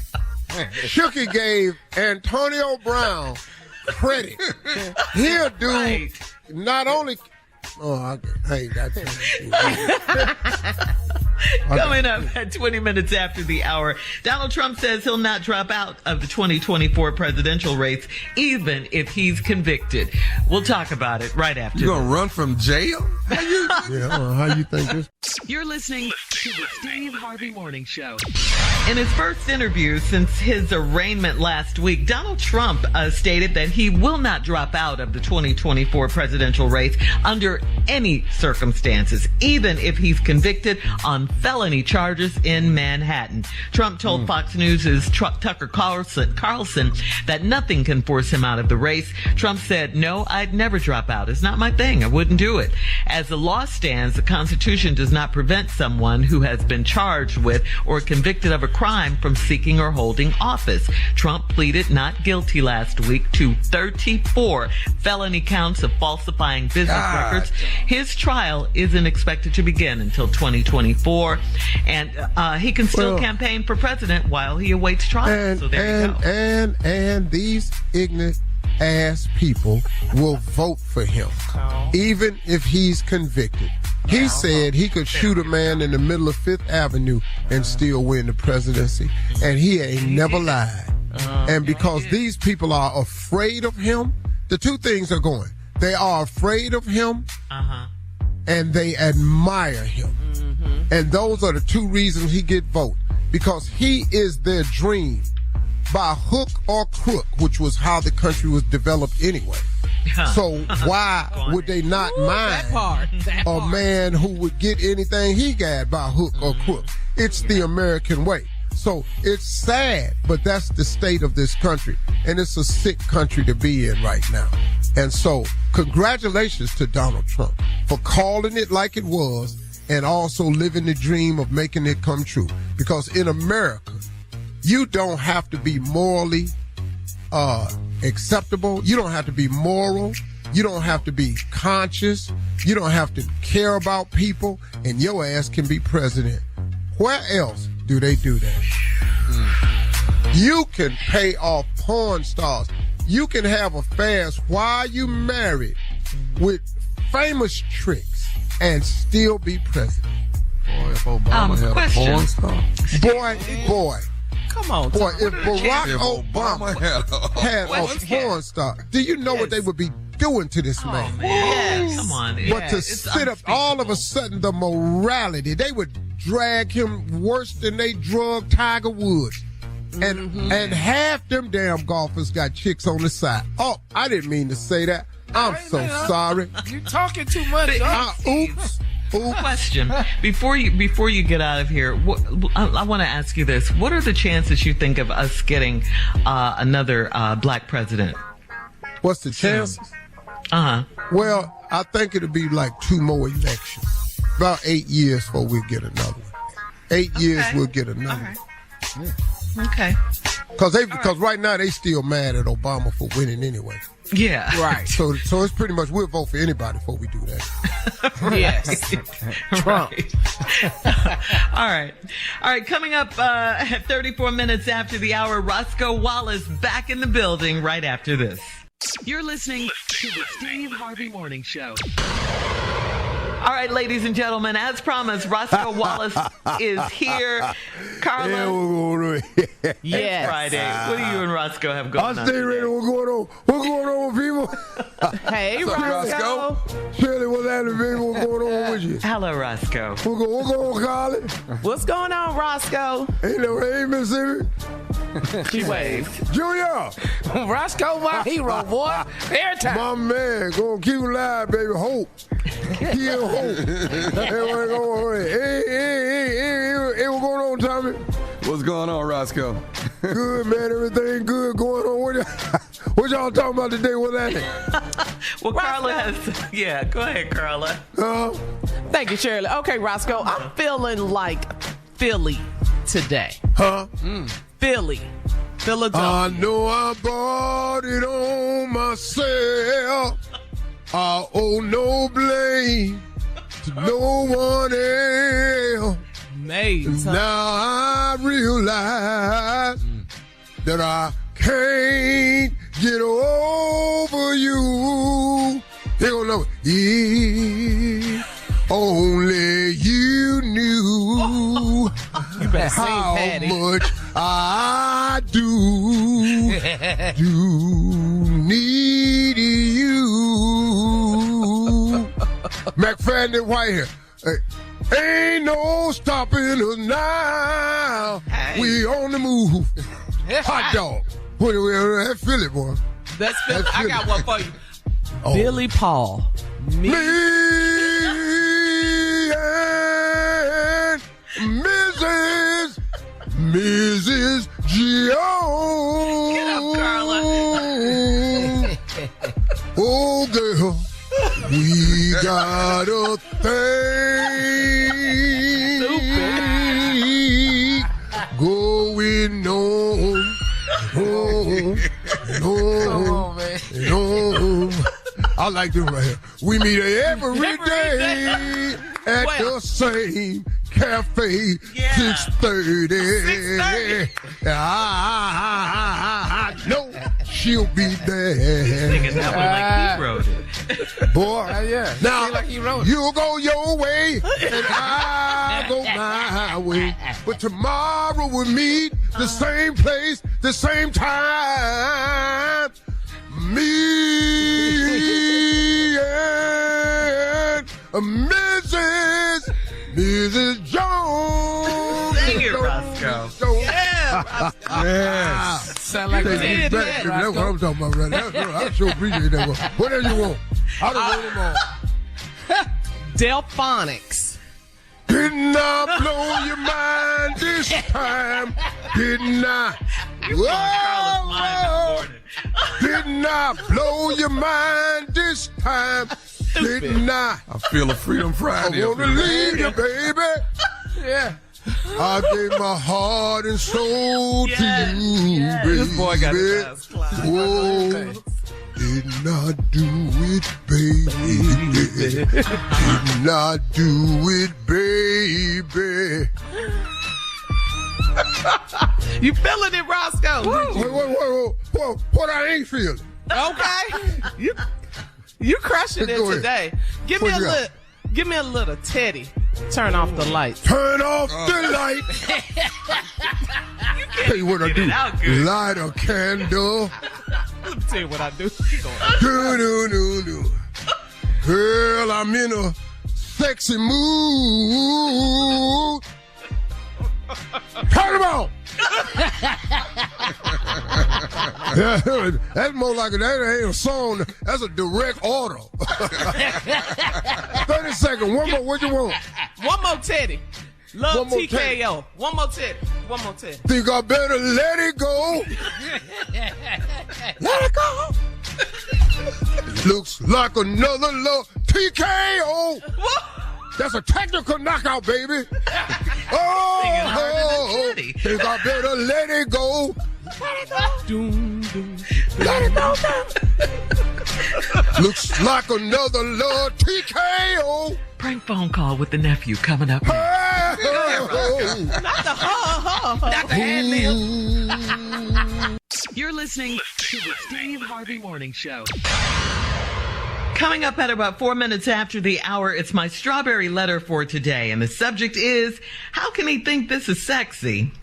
Speaker 16: gave Antonio Brown credit. Here, dude, not only... I ain't got time.
Speaker 2: Coming up at 20 minutes after the hour, Donald Trump says he'll not drop out of the 2024 presidential race, even if he's convicted. We'll talk about it right after.
Speaker 11: You gonna run from jail?
Speaker 16: How you think this?
Speaker 2: You're listening to the Steve Harvey Morning Show. In his first interview since his arraignment last week, Donald Trump stated that he will not drop out of the 2024 presidential race under any circumstances, even if he's convicted on felony charges in Manhattan. Trump told Fox News' Tucker Carlson that nothing can force him out of the race. Trump said, "No, I'd never drop out. It's not my thing. I wouldn't do it. As the law stands, the Constitution does not prevent someone who has been charged with or convicted of a crime from seeking or holding office." Trump pleaded not guilty last week to 34 felony counts of falsifying business records. His trial isn't expected to begin until 2024, and he can still campaign for president while he awaits trial. So there you go.
Speaker 16: And these ignorant ass people will vote for him, even if he's convicted. He said he could shoot a man in the middle of Fifth Avenue and still win the presidency, and he ain't never lied. And because these people are afraid of him, the two things are going. They are afraid of him, and they admire him. And those are the two reasons he get vote, because he is their dream by hook or crook, which was how the country was developed anyway. So why would they not mind a man who would get anything he got by hook or crook? It's the American way. So it's sad, but that's the state of this country. And it's a sick country to be in right now. And so congratulations to Donald Trump for calling it like it was and also living the dream of making it come true. Because in America, you don't have to be morally acceptable. You don't have to be moral. You don't have to be conscious. You don't have to care about people, and your ass can be president. Where else do they do that? You can pay off porn stars. You can have affairs while you married with famous tricks and still be president.
Speaker 11: Boy, if Obama had a porn star.
Speaker 16: Boy.
Speaker 12: Come on.
Speaker 16: Boy, if Barack Obama had a porn star, do you know what they would be doing to this man.
Speaker 2: Yes. Come on.
Speaker 16: But to sit up, all of a sudden, the morality, they would drag him worse than they drug Tiger Woods. And half them damn golfers got chicks on the side. Oh, I didn't mean to say that. I'm so sorry.
Speaker 4: You talking too much.
Speaker 16: Oops.
Speaker 2: Question. Before you get out of here, I want to ask you this. What are the chances you think of us getting another black president?
Speaker 16: What's the chances? Well, I think it'll be like 2 more elections. About 8 years before we get another one. 8 years we'll get another one.
Speaker 2: Yeah. Okay.
Speaker 16: Because right now they still mad at Obama for winning anyway.
Speaker 2: Yeah.
Speaker 16: Right. So it's pretty much we'll vote for anybody before we do that.
Speaker 4: Yes.
Speaker 2: Trump. All right. Coming up at 34 minutes after the hour, Roscoe Wallace back in the building right after this.
Speaker 17: You're listening to the Steve Harvey Morning Show.
Speaker 2: All right, ladies and gentlemen, as promised, Roscoe Wallace is here. Carla.
Speaker 18: Yes.
Speaker 2: Friday. What do you and Roscoe have going on?
Speaker 16: I stay ready. What's going on? What's going on, people?
Speaker 18: Hey, Roscoe.
Speaker 16: Shirley, what's happening, baby? What's going on with you?
Speaker 2: Hello, Roscoe.
Speaker 16: What's going on, Carly?
Speaker 18: What's going on, Roscoe?
Speaker 16: Hey, Mississippi.
Speaker 18: She waved.
Speaker 16: Junior.
Speaker 4: Roscoe, my hero, boy. Every time.
Speaker 16: My man. Gonna keep him alive, baby. Hope. Kill hope. Hey, what's going on, Tommy?
Speaker 19: What's going on, Roscoe?
Speaker 16: Good, man. Everything good going on. What y'all talking about today? What's happening?
Speaker 2: Well, Carla has... Yeah, go ahead, Carla.
Speaker 18: Thank you, Shirley. Okay, Roscoe, I'm feeling like Philly today. Philly. Philadelphia.
Speaker 16: I know I bought it on myself. I owe no blame to no one else. Now I realize that I can't get over you. They don't know. If only you knew how much I do need you. McFadden White here. Hey. Ain't no stopping us now. Hey. We on the move. Hot dog. That's Philly, boy.
Speaker 18: That's Philly. I got one for you. Billy Paul. Me
Speaker 16: and Mrs. Jones.
Speaker 18: Get up, Carla.
Speaker 16: Oh, girl. We got a thing going on. I like this right here. We meet every day at the same cafe, 6:30. I know she'll be there.
Speaker 2: He's singing that one like he wrote it.
Speaker 16: Boy, now
Speaker 4: like he wrote it.
Speaker 16: You go your way and I go my way. But tomorrow we'll meet the same place, the same time. Me and Mrs. Jones.
Speaker 2: Sing it, Roscoe.
Speaker 16: Yeah. Yes.
Speaker 4: Sound like
Speaker 16: that's what I'm talking about right now. I sure appreciate that one. What else you want? I don't want them all.
Speaker 18: Delphonics.
Speaker 16: Didn't I blow your mind this time? Didn't I? Whoa. Didn't I blow your mind this time? Didn't I?
Speaker 19: I feel a Freedom Friday.
Speaker 16: I want to leave you, baby.
Speaker 4: Yeah.
Speaker 16: I gave my heart and soul to you, baby.
Speaker 2: This boy got his ass clapped.
Speaker 16: Whoa. Didn't I do it, baby? Didn't I do it, baby?
Speaker 18: You feeling it, Roscoe?
Speaker 16: Whoa, what I ain't feeling?
Speaker 18: Okay. You crushing it today. Give me a little Teddy. Turn off the lights.
Speaker 16: Turn off the light. Tell you what I do. Light a candle.
Speaker 18: tell you what I do.
Speaker 16: Do. Girl, I'm in a sexy mood. Turn them on. That's more like that ain't a song. That's a direct order. 30 seconds. One more. What you want?
Speaker 18: One more Teddy. Love TKO. Teddy. One more Teddy.
Speaker 16: Think I better let it go. Let it go. Looks like another love TKO. That's a technical knockout, baby. Oh, think I better let it go. Let it go. Let it go. Looks like another love TKO.
Speaker 2: Prank phone call with the nephew coming up.
Speaker 18: Not the Not the ad lib.
Speaker 17: You're listening to the Steve Harvey Morning Show.
Speaker 2: Coming up at about 4 minutes after the hour, it's my strawberry letter for today. And the subject is, how can he think this is sexy?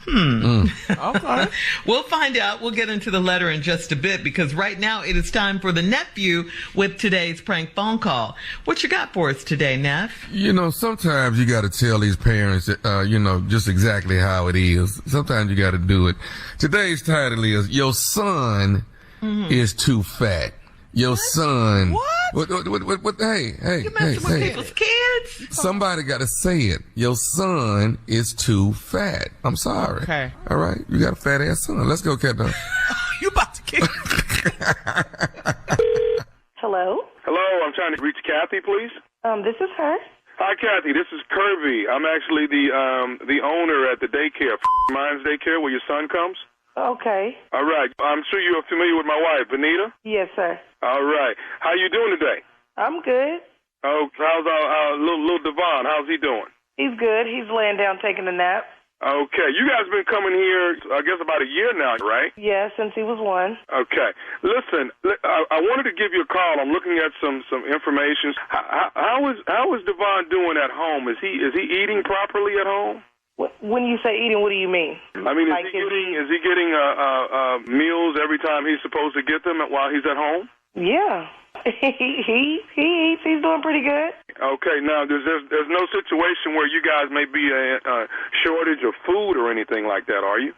Speaker 18: Okay.
Speaker 2: We'll find out. We'll get into the letter in just a bit, because right now it is time for the nephew with today's prank phone call. What you got for us today, Neff?
Speaker 11: You know, sometimes you got to tell these parents, just exactly how it is. Sometimes you got to do it. Today's title is, your son is too fat. Your son. What? Hey.
Speaker 2: You messing with people's kids?
Speaker 11: Somebody got to say it. Your son is too fat. I'm sorry.
Speaker 18: Okay.
Speaker 11: All right. You got a fat ass son. Let's go, Cat Dog.
Speaker 18: You about to kick.
Speaker 20: Hello?
Speaker 21: Hello, I'm trying to reach Kathy, please.
Speaker 20: This is her.
Speaker 21: Hi, Kathy. This is Kirby. I'm actually the owner at the daycare, Mine's Daycare, where your son comes.
Speaker 20: Okay.
Speaker 21: All right. I'm sure you're familiar with my wife, Benita.
Speaker 20: Yes, sir.
Speaker 21: All right. How you doing today?
Speaker 20: I'm good.
Speaker 21: Oh, how's our little Devon? How's he doing?
Speaker 20: He's good. He's laying down taking a nap.
Speaker 21: Okay. You guys been coming here, I guess, about a year now, right?
Speaker 20: Yeah, since he was 1.
Speaker 21: Okay. Listen, I wanted to give you a call. I'm looking at some information. How is Devon doing at home? Is he eating properly at home?
Speaker 20: When you say eating, what do you mean?
Speaker 21: I mean, is he getting meals every time he's supposed to get them while he's at home?
Speaker 20: Yeah. He eats. He's doing pretty good.
Speaker 21: Okay. Now, there's no situation where you guys may be a shortage of food or anything like that, are you?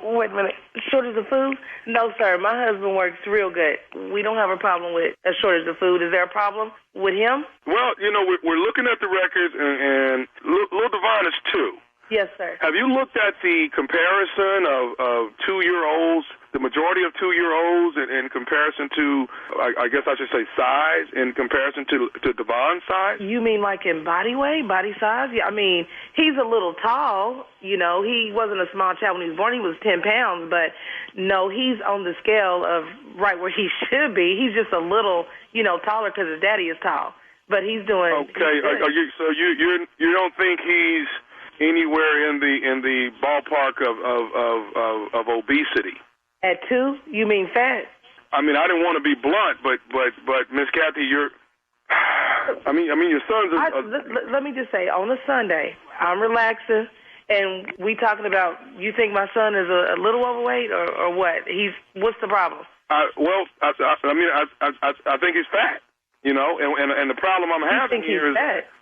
Speaker 20: Wait a minute. Shortage of food? No, sir. My husband works real good. We don't have a problem with a shortage of food. Is there a problem with him?
Speaker 21: Well, we're looking at the records, and little Devon is 2.
Speaker 20: Yes, sir.
Speaker 21: Have you looked at the comparison of 2-year-olds, the majority of 2-year-olds, in comparison to, I guess I should say, size, in comparison to Devon's size?
Speaker 20: You mean like in body weight, body size? Yeah, I mean, he's a little tall. He wasn't a small child when he was born. He was 10 pounds, but no, he's on the scale of right where he should be. He's just a little, taller because his daddy is tall. But he's doing.
Speaker 21: Okay, so you don't think he's anywhere in the ballpark of obesity?
Speaker 20: At 2, you mean fat?
Speaker 21: I mean, I didn't want to be blunt, but Miss Kathy, your son's.
Speaker 20: Let me just say, on a Sunday, I'm relaxing, and we talking about. You think my son is a little overweight, or what? What's the problem?
Speaker 21: I think he's fat. And the problem I'm having here is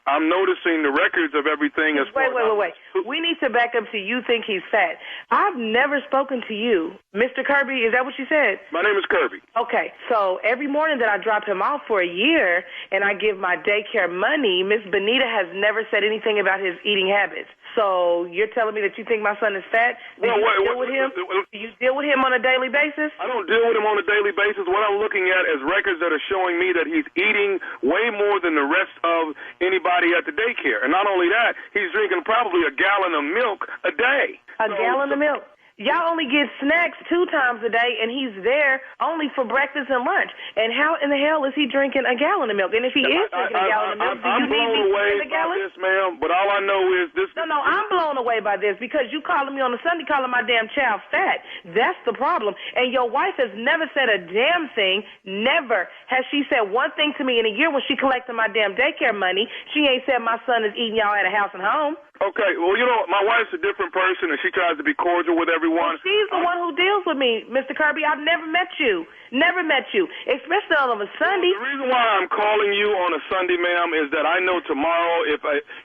Speaker 21: I'm noticing the records of everything as far as...
Speaker 20: Wait. We need to back up to you think he's fat. I've never spoken to you. Mr. Kirby, is that what you said?
Speaker 21: My name is Kirby.
Speaker 20: Okay, so every morning that I drop him off for a year and I give my daycare money, Miss Benita has never said anything about his eating habits. So you're telling me that you think my son is fat? Do you deal with him? Do you deal with him on a daily basis?
Speaker 21: I don't deal with him on a daily basis. What I'm looking at is records that are showing me that he's eating way more than the rest of anybody at the daycare. And not only that, he's drinking probably a gallon of milk a day.
Speaker 20: A gallon of milk? Y'all only get snacks 2 times a day, and he's there only for breakfast and lunch. And how in the hell is he drinking a gallon of milk? And if he is drinking a gallon of milk, do you need me to drink a gallon?
Speaker 21: I'm blown away by this, ma'am, but all I know is this...
Speaker 20: No, I'm blown away by this because you calling me on a Sunday calling my damn child fat. That's the problem. And your wife has never said a damn thing. Never has she said one thing to me in a year when she collected my damn daycare money. She ain't said my son is eating y'all at a house and home.
Speaker 21: Okay, well, you know, my wife's a different person, and she tries to be cordial with everyone.
Speaker 20: Well, she's the one who deals with me, Mr. Kirby. I've never met you. Never met you, especially on a Sunday.
Speaker 21: The reason why I'm calling you on a Sunday, ma'am, is that I know tomorrow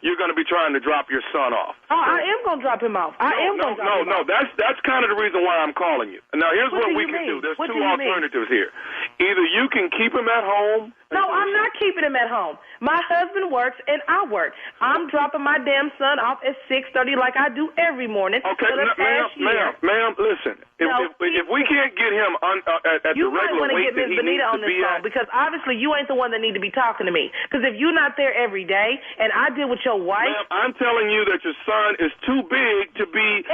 Speaker 21: you're going to be trying to drop your son off.
Speaker 20: Oh, I am going to drop him off.
Speaker 21: No, that's kind of the reason why I'm calling you. Now, here's what we can do. There's two alternatives here. Either you can keep him at home.
Speaker 20: No, I'm not keeping him at home. My husband works and I work. I'm dropping my damn son off at 6:30 like I do every morning.
Speaker 21: Okay, ma'am, listen. If we can't get him at the regular weight that he needs to be at.
Speaker 20: You might want to get Ms. Benita on this phone because obviously you ain't the one that need to be talking to me. Because if you're not there every day and I deal with your wife.
Speaker 21: Ma'am, I'm telling you that your son is too big to be.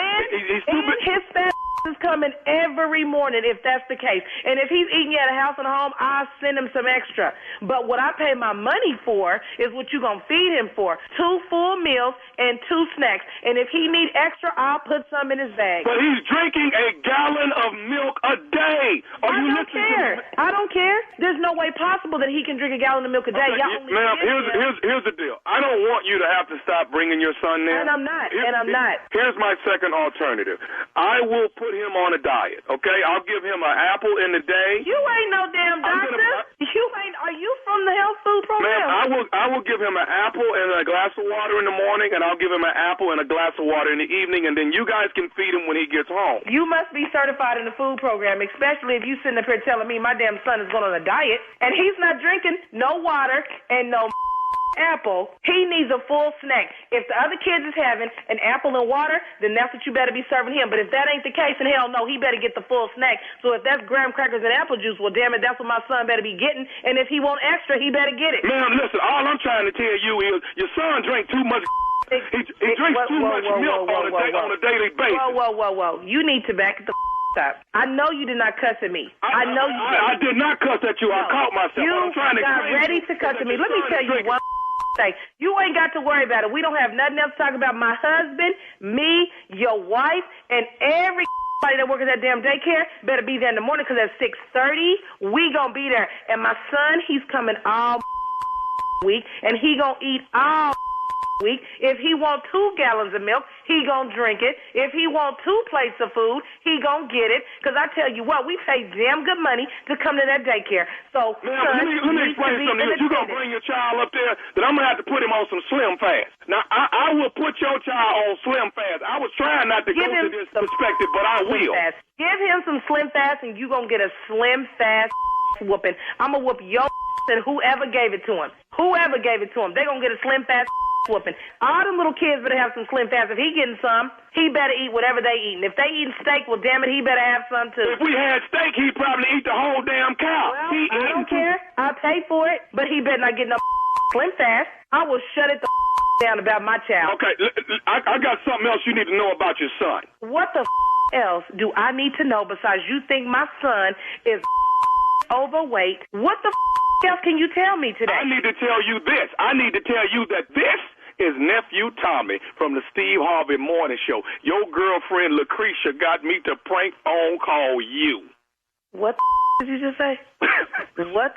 Speaker 21: He's too big.
Speaker 20: His fat is coming every morning if that's the case. And if he's eating at a house and home, I'll send him some extra. But what I pay my money for is what you're going to feed him for. 2 full meals and 2 snacks. And if he need extra, I'll put some in his bag.
Speaker 21: But he's drinking a gallon of milk a day.
Speaker 20: I don't care. I don't care. There's no way possible that he can drink a gallon of milk a day.
Speaker 21: Okay, ma'am, here's the deal. I don't want you to have to stop bringing your son there.
Speaker 20: And I'm not.
Speaker 21: Here's my second alternative. I will put him on a diet, okay? I'll give him an apple in the day.
Speaker 20: You ain't no damn doctor. Are you from the health food program?
Speaker 21: Ma'am, I will give him an apple and a glass of water in the morning, and I'll give him an apple and a glass of water in the evening, and then you guys can feed him when he gets home.
Speaker 20: You must be certified in the food program, especially if you sitting up here telling me my damn son is going on a diet, and he's not drinking no water and no apple. He needs a full snack. If the other kids is having an apple and water, then that's what you better be serving him. But if that ain't the case, then hell no, he better get the full snack. So if that's graham crackers and apple juice, well, damn it, that's what my son better be getting. And if he want extra, he better get it.
Speaker 21: Ma'am, listen, all I'm trying to tell you is your son drank too much. He drinks too much milk on a daily basis.
Speaker 20: Whoa. You need to back the up. I know you did not cuss at me. I know you did.
Speaker 21: I did not cuss at you. I caught myself. I'm trying to
Speaker 20: got ready to cuss at me. Let me tell you one thing. You ain't got to worry about it. We don't have nothing else to talk about. My husband, me, your wife, and everybody that works at that damn daycare better be there in the morning because at 6:30, we gonna be there. And my son, he's coming all week, and he gonna eat all week. If he want 2 gallons of milk, he gonna drink it. If he want 2 plates of food, he gonna get it. Because I tell you what, we pay damn good money to come to that daycare. So,
Speaker 21: let me explain something. If you're gonna bring your child up there, then I'm gonna have to put him on some Slim Fast. Now, I will put your child on Slim Fast. I was trying not to go to this perspective, but I will.
Speaker 20: Give him some Slim Fast, and you gonna get a Slim Fast whooping. I'm gonna whoop your and whoever gave it to him. Whoever gave it to him, they gonna get a Slim Fast whooping. All them little kids better have some Slim Fast. If he getting some, he better eat whatever they eating. If they eating steak, well, damn it, he better have some too.
Speaker 21: If we had steak, he'd probably eat the whole damn cow.
Speaker 20: Well, I don't care. I'll pay for it, but he better not get no Slim Fast. I will shut it the down about my child.
Speaker 21: Okay, I got something else you need to know about your son.
Speaker 20: What the else do I need to know besides you think my son is overweight? What the else can you tell me today?
Speaker 21: I need to tell you this. I need to tell you that this is Nephew Tommy from the Steve Harvey Morning Show. Your girlfriend Lucretia got me to prank phone call you.
Speaker 20: What did you just say? What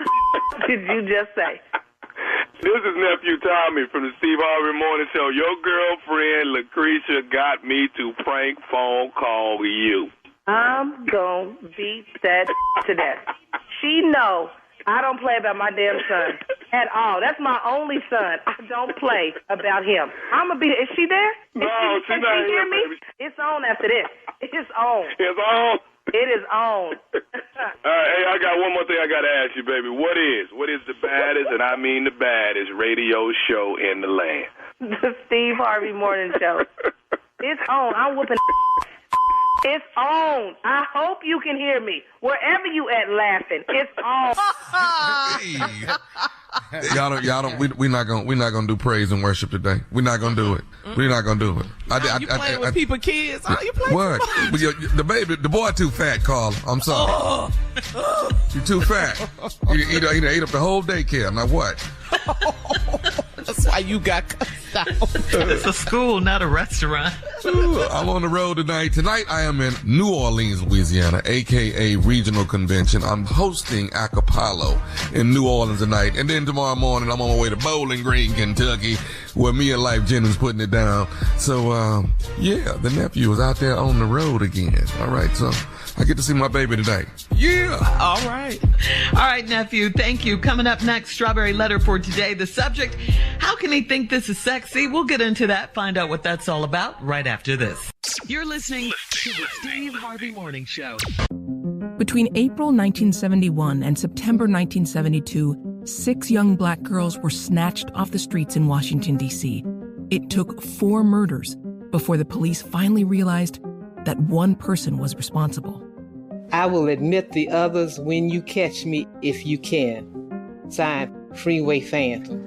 Speaker 20: did you just say?
Speaker 21: This is Nephew Tommy from the Steve Harvey Morning Show. Your girlfriend Lucretia got me to prank phone call you.
Speaker 20: I'm gonna beat that to death. She know I don't play about my damn son at all. That's my only son. I don't play about him. I'm gonna be. Is she there?
Speaker 21: No, she's not here.
Speaker 20: Hear me? Baby. It's on after this. It's on.
Speaker 21: It's on.
Speaker 20: It is on.
Speaker 21: Hey, I got one more thing I got to ask you, baby. What is the baddest, and I mean the baddest, radio show in the land?
Speaker 20: The Steve Harvey Morning Show. It's on. I'm whooping. It's on. I hope you can hear me. Wherever you at laughing, it's on.
Speaker 11: We're not gonna do praise and worship today. We're not gonna do it. We're not gonna do it.
Speaker 18: You playing with people, kids? You playing
Speaker 11: what? The boy too fat, Carla. I'm sorry. You're too fat. You ate up the whole daycare. Now what?
Speaker 18: That's why you got cussed out.
Speaker 2: It's a school, not a restaurant.
Speaker 11: I'm on the road tonight. Tonight I am in New Orleans, Louisiana, a.k.a. Regional Convention. I'm hosting Acapulco in New Orleans tonight. And then tomorrow morning I'm on my way to Bowling Green, Kentucky, where Mia Life Jennings putting it down. So, the nephew is out there on the road again. All right, so I get to see my baby today. Yeah.
Speaker 2: All right. All right, nephew. Thank you. Coming up next, Strawberry Letter for today. The subject, how can he think this is sexy? We'll get into that, find out what that's all about right after this.
Speaker 17: You're listening to the Steve Harvey Morning Show.
Speaker 3: Between April 1971 and September 1972, 6 young black girls were snatched off the streets in Washington, D.C. It took 4 murders before the police finally realized that one person was responsible.
Speaker 13: I will admit the others when you catch me, if you can. Signed, Freeway Phantom.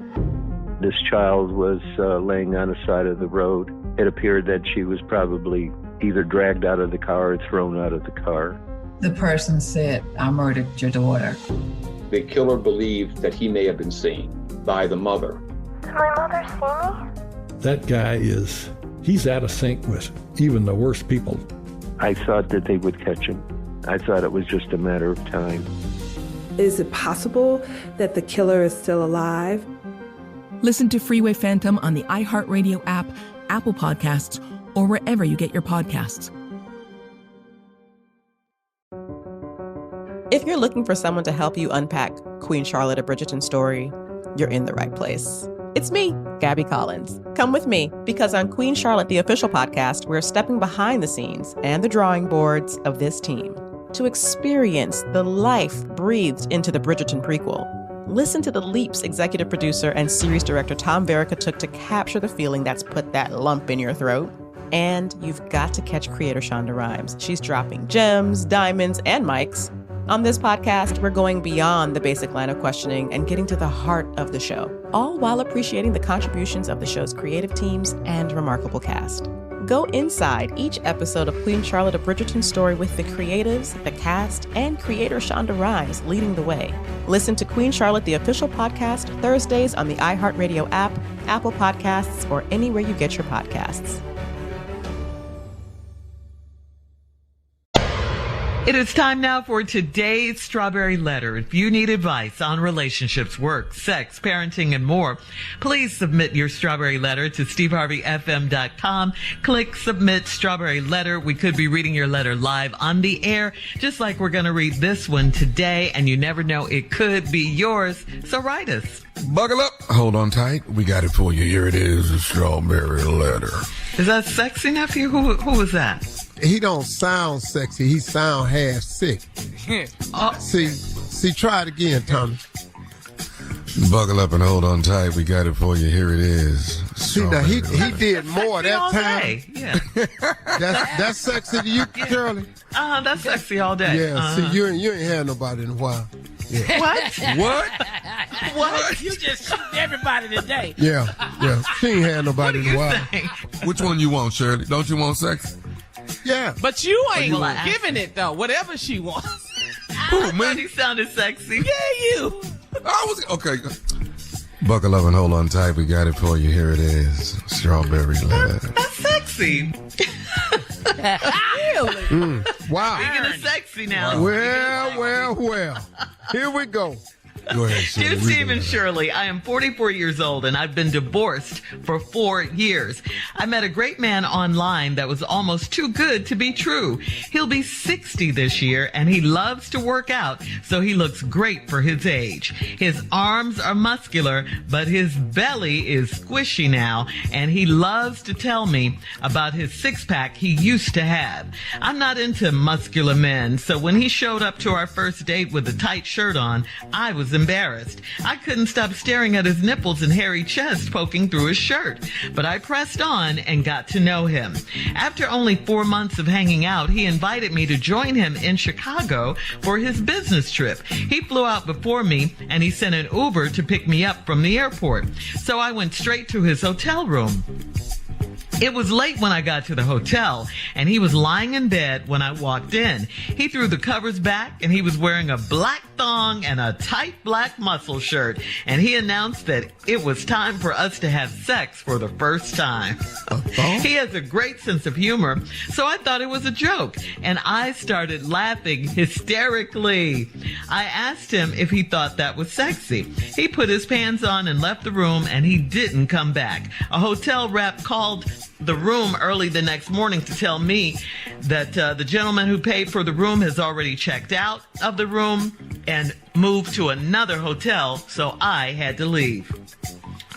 Speaker 5: This child was laying on the side of the road. It appeared that she was probably either dragged out of the car or thrown out of the car.
Speaker 6: The person said, I murdered your daughter.
Speaker 7: The killer believed that he may have been seen by the mother.
Speaker 14: Did my mother see me?
Speaker 9: That guy he's out of sync with even the worst people.
Speaker 5: I thought that they would catch him. I thought it was just a matter of time.
Speaker 10: Is it possible that the killer is still alive?
Speaker 3: Listen to Freeway Phantom on the iHeartRadio app, Apple Podcasts, or wherever you get your podcasts.
Speaker 15: If you're looking for someone to help you unpack Queen Charlotte, a Bridgerton story, you're in the right place. It's me, Gabby Collins. Come with me, because on Queen Charlotte, the official podcast, we're stepping behind the scenes and the drawing boards of this team to experience the life breathed into the Bridgerton prequel. Listen to the leaps executive producer and series director Tom Verica took to capture the feeling that's put that lump in your throat. And you've got to catch creator Shonda Rhimes. She's dropping gems, diamonds, and mics. On this podcast, we're going beyond the basic line of questioning and getting to the heart of the show, all while appreciating the contributions of the show's creative teams and remarkable cast. Go inside each episode of Queen Charlotte, a Bridgerton story with the creatives, the cast, and creator Shonda Rhimes leading the way. Listen to Queen Charlotte, the official podcast, Thursdays on the iHeartRadio app, Apple Podcasts, or anywhere you get your podcasts.
Speaker 2: It is time now for today's Strawberry Letter. If you need advice on relationships, work, sex, parenting, and more, please submit your Strawberry Letter to steveharveyfm.com. Click Submit Strawberry Letter. We could be reading your letter live on the air, just like we're going to read this one today, and you never know, it could be yours. So write us.
Speaker 11: Buckle up. Hold on tight. We got it for you. Here it is, the Strawberry Letter.
Speaker 2: Is that sexy, nephew? Who was that?
Speaker 16: He don't sound sexy. He sound half sick. See, try it again, Tommy.
Speaker 11: Buckle up and hold on tight. We got it for you. Here it is.
Speaker 16: See, now he did more that time.
Speaker 2: Yeah.
Speaker 16: That's sexy to you, Shirley?
Speaker 2: That's sexy all day.
Speaker 16: Yeah, see, you ain't had nobody in a while. Yeah.
Speaker 4: What? You just shooting everybody today.
Speaker 16: Yeah. She ain't had nobody in a while.
Speaker 11: Which one you want, Shirley? Don't you want sex?
Speaker 16: Yeah.
Speaker 18: But you ain't giving it, though, whatever she wants.
Speaker 2: Who, man? He sounded sexy.
Speaker 18: Yeah, you.
Speaker 11: Okay. Buckle up and hold on tight. We got it for you. Here it is. Strawberry Letter.
Speaker 2: That's sexy.
Speaker 18: Really?
Speaker 16: Wow.
Speaker 2: Speaking of sexy now.
Speaker 16: Well. Here we go.
Speaker 11: Go ahead, Shirley.
Speaker 2: Dear Steve and Shirley, I am 44 years old and I've been divorced for 4 years. I met a great man online that was almost too good to be true. He'll be 60 this year and he loves to work out, so he looks great for his age. His arms are muscular, but his belly is squishy now, and he loves to tell me about his six-pack he used to have. I'm not into muscular men, so when he showed up to our first date with a tight shirt on, I was embarrassed. I couldn't stop staring at his nipples and hairy chest poking through his shirt, but I pressed on and got to know him. After only 4 months of hanging out, he invited me to join him in Chicago for his business trip. He flew out before me and he sent an Uber to pick me up from the airport, so I went straight to his hotel room. It was late when I got to the hotel, and he was lying in bed when I walked in. He threw the covers back, and he was wearing a black thong and a tight black muscle shirt, and he announced that it was time for us to have sex for the first time. He has a great sense of humor, so I thought it was a joke, and I started laughing hysterically. I asked him if he thought that was sexy. He put his pants on and left the room, and he didn't come back. A hotel rep called the room early the next morning to tell me that the gentleman who paid for the room has already checked out of the room and moved to another hotel, so I had to leave.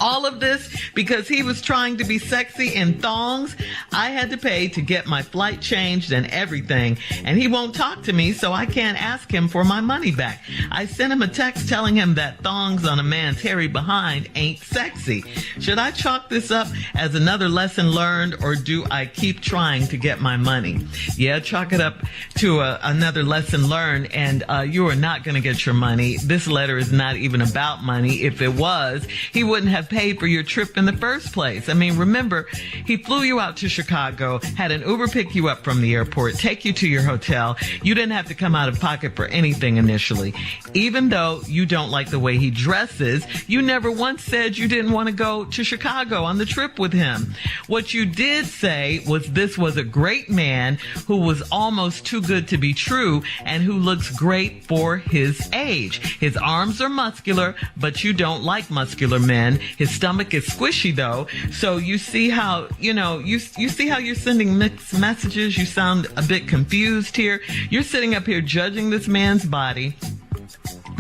Speaker 2: All of this because he was trying to be sexy in thongs. I had to pay to get my flight changed and everything, and he won't talk to me, so I can't ask him for my money back. I sent him a text telling him that thongs on a man's hairy behind ain't sexy. Should I chalk this up as another lesson learned, or do I keep trying to get my money? Yeah, chalk it up to another lesson learned, and you are not going to get your money. This letter is not even about money. If it was, he wouldn't have paid for your trip in the first place. I mean, remember, he flew you out to Chicago, had an Uber pick you up from the airport, take you to your hotel. You didn't have to come out of pocket for anything initially. Even though you don't like the way he dresses, you never once said you didn't want to go to Chicago on the trip with him. What you did say was this was a great man who was almost too good to be true and who looks great for his age. His arms are muscular, but you don't like muscular men. His stomach is squishy, though, so you see how, you see how you're sending mixed messages. You sound a bit confused here. You're sitting up here judging this man's body.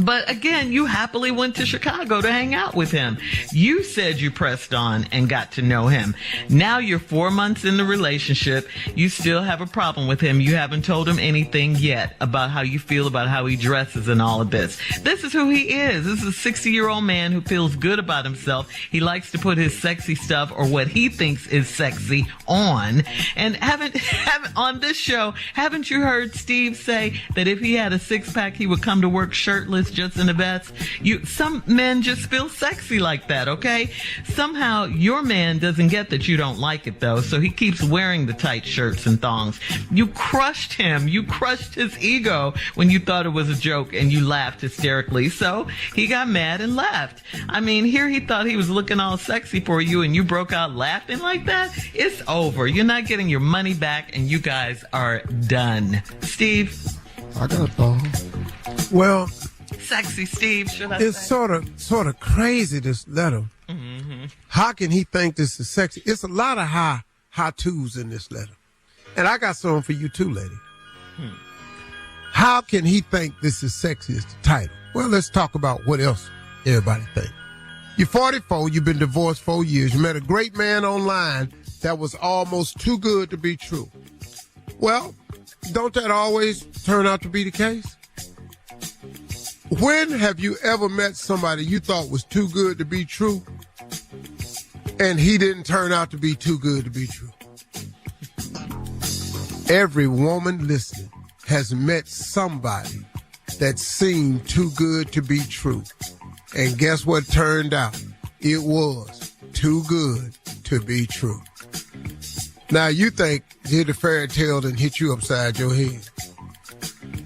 Speaker 2: But again, you happily went to Chicago to hang out with him. You said you pressed on and got to know him. Now you're 4 months in the relationship. You still have a problem with him. You haven't told him anything yet about how you feel about how he dresses and all of this. This is who he is. This is a 60-year-old man who feels good about himself. He likes to put his sexy stuff, or what he thinks is sexy, on. And haven't on this show, haven't you heard Steve say that if he had a six-pack, he would come to work shirtless, just in a vest? Some men just feel sexy like that, okay? Somehow your man doesn't get that you don't like it, though, so he keeps wearing the tight shirts and thongs. You crushed him. You crushed his ego when you thought it was a joke and you laughed hysterically, so he got mad and left. I mean, here he thought he was looking all sexy for you and you broke out laughing like that? It's over. You're not getting your money back and you guys are done. Steve?
Speaker 16: I got a thong. Well,
Speaker 2: sexy Steve, should I
Speaker 16: it's
Speaker 2: say?
Speaker 16: sort of crazy, this letter. Mm-hmm. How can he think this is sexy? It's a lot of how-tos in this letter. And I got something for you too, lady. How can he think this is sexy is the title? Well, let's talk about what else everybody think. You're 44, you've been divorced 4 years, you met a great man online that was almost too good to be true. Well, don't that always turn out to be the case? When have you ever met somebody you thought was too good to be true and he didn't turn out to be too good to be true? Every woman listening has met somebody that seemed too good to be true. And guess what turned out? It was too good to be true. Now you think hit the fairy tale and hit you upside your head.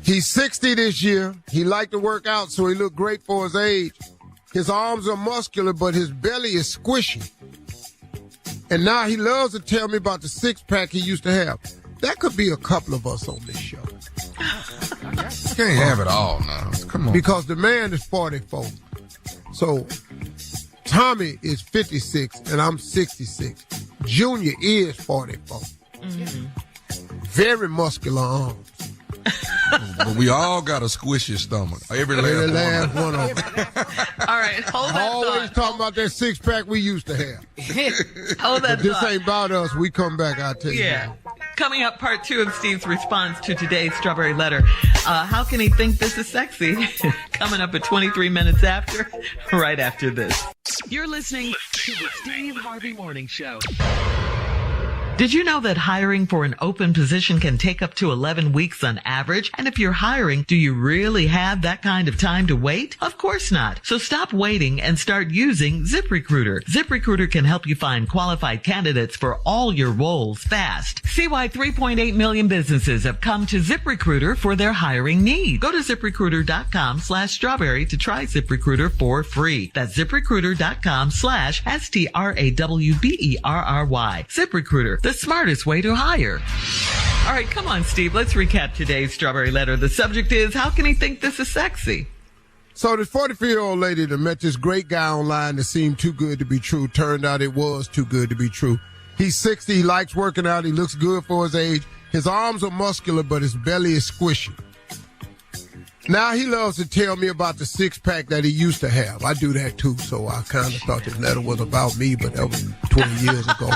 Speaker 16: He's 60 this year. He liked to work out, so he looked great for his age. His arms are muscular, but his belly is squishy. And now he loves to tell me about the six-pack he used to have. That could be a couple of us on this show.
Speaker 8: You can't have it all now. Come on.
Speaker 16: Because the man is 44. So Tommy is 56, and I'm 66. Junior is 44. Mm-hmm. Very muscular arms.
Speaker 8: But we all got a squishy stomach. Every last
Speaker 16: one of them.
Speaker 2: All right, hold that
Speaker 16: Always talking about that six-pack we used to have.
Speaker 2: Hold that
Speaker 16: But this
Speaker 2: thought.
Speaker 16: ain't about us. We come back, I'll tell you.
Speaker 2: Yeah. Coming up, part 2 of Steve's response to today's Strawberry Letter. How can he think this is sexy? Coming up at 23 minutes after, right after this.
Speaker 17: You're listening to the Steve Harvey Morning Show.
Speaker 2: Did you know that hiring for an open position can take up to 11 weeks on average? And if you're hiring, do you really have that kind of time to wait? Of course not. So stop waiting and start using ZipRecruiter. ZipRecruiter can help you find qualified candidates for all your roles fast. See why 3.8 million businesses have come to ZipRecruiter for their hiring needs. Go to ZipRecruiter.com/strawberry to try ZipRecruiter for free. That's ZipRecruiter.com/STRAWBERRY. ZipRecruiter, the smartest way to hire. All right, come on, Steve. Let's recap today's Strawberry Letter. The subject is, how can he think this is sexy?
Speaker 16: So this 44-year-old lady that met this great guy online that seemed too good to be true. Turned out it was too good to be true. He's 60. He likes working out. He looks good for his age. His arms are muscular, but his belly is squishy. Now he loves to tell me about the six-pack that he used to have. I do that too, so I kind of thought this letter was about me, but that was 20 years ago.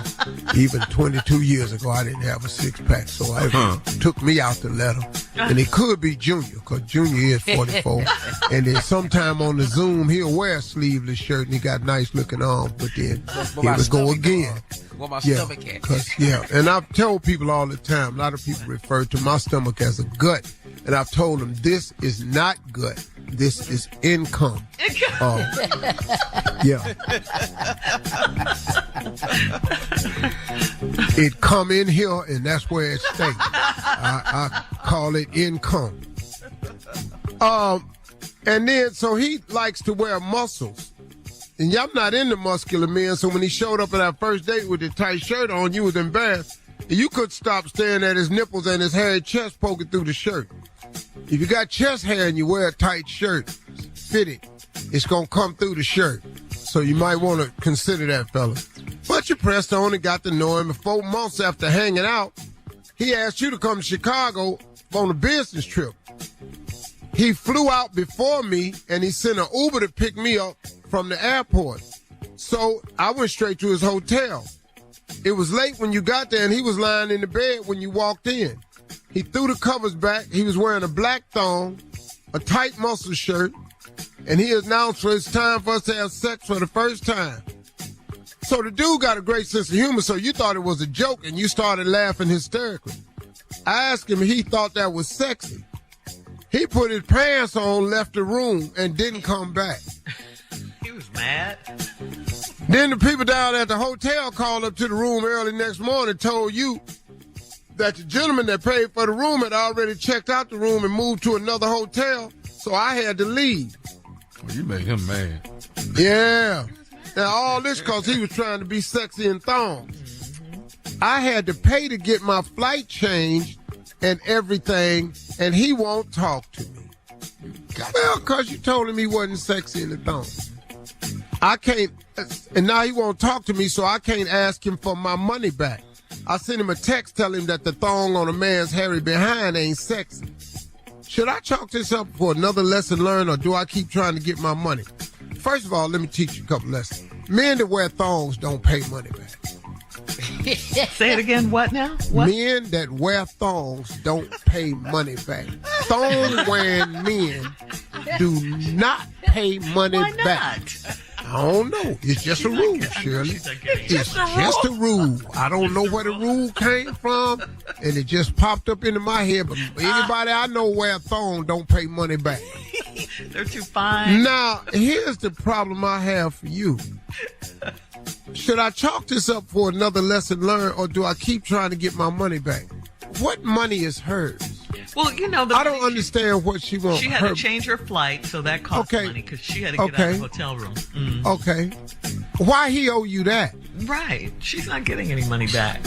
Speaker 16: Even 22 years ago, I didn't have a six-pack, so it took me out the letter. And it could be Junior, because Junior is 44. And then sometime on the Zoom, he'll wear a sleeveless shirt, and he got nice-looking arms, but then here we go again.
Speaker 4: Where my stomach at?
Speaker 16: And I've told people all the time, a lot of people refer to my stomach as a gut, and I've told them this is not gut, this is income. It come in here, and that's where it stays. I call it income. And then, so he likes to wear muscles. And I'm not into muscular men, so when he showed up at our first date with the tight shirt on, you was embarrassed. You couldn't stop staring at his nipples and his hairy chest poking through the shirt. If you got chest hair and you wear a tight shirt, fit it. It's going to come through the shirt. So you might want to consider that, fella. But you pressed on and got to know him. 4 months after hanging out, he asked you to come to Chicago on a business trip. He flew out before me, and he sent an Uber to pick me up from the airport. So I went straight to his hotel. It was late when you got there, and he was lying in the bed when you walked in. He threw the covers back. He was wearing a black thong, a tight muscle shirt, and he announced it's time for us to have sex for the first time. So the dude got a great sense of humor, so you thought it was a joke, and you started laughing hysterically. I asked him if he thought that was sexy. He put his pants on, left the room, and didn't come back.
Speaker 2: He was mad.
Speaker 16: Then the people down at the hotel called up to the room early next morning and told you that the gentleman that paid for the room had already checked out the room and moved to another hotel, so I had to leave.
Speaker 8: Well, you made him mad.
Speaker 16: Yeah. Now, all this because he was trying to be sexy in thongs. I had to pay to get my flight changed and everything, and he won't talk to me. Well, because you told him he wasn't sexy in the thongs. I can't, and now he won't talk to me, so I can't ask him for my money back. I sent him a text telling him that the thong on a man's hairy behind ain't sexy. Should I chalk this up for another lesson learned, or do I keep trying to get my money? First of all, let me teach you a couple lessons. Men that wear thongs don't pay money back.
Speaker 2: Say it again. What now? What?
Speaker 16: Men that wear thongs don't pay money back. Thong-wearing men do not pay money back. I don't know. It's just a rule, Shirley. It's just a rule. I don't know where the rule came from, and it just popped up into my head. But anybody I know wear a thong don't pay money back.
Speaker 2: They're too fine.
Speaker 16: Now, here's the problem I have for you. Should I chalk this up for another lesson learned, or do I keep trying to get my money back? What money is hers?
Speaker 2: Well, you know,
Speaker 16: I don't understand what she wants.
Speaker 2: She had to change her flight, so that cost money because she had to get out of the hotel room. Mm.
Speaker 16: Okay. Why he owe you that?
Speaker 2: Right. She's not getting any money back.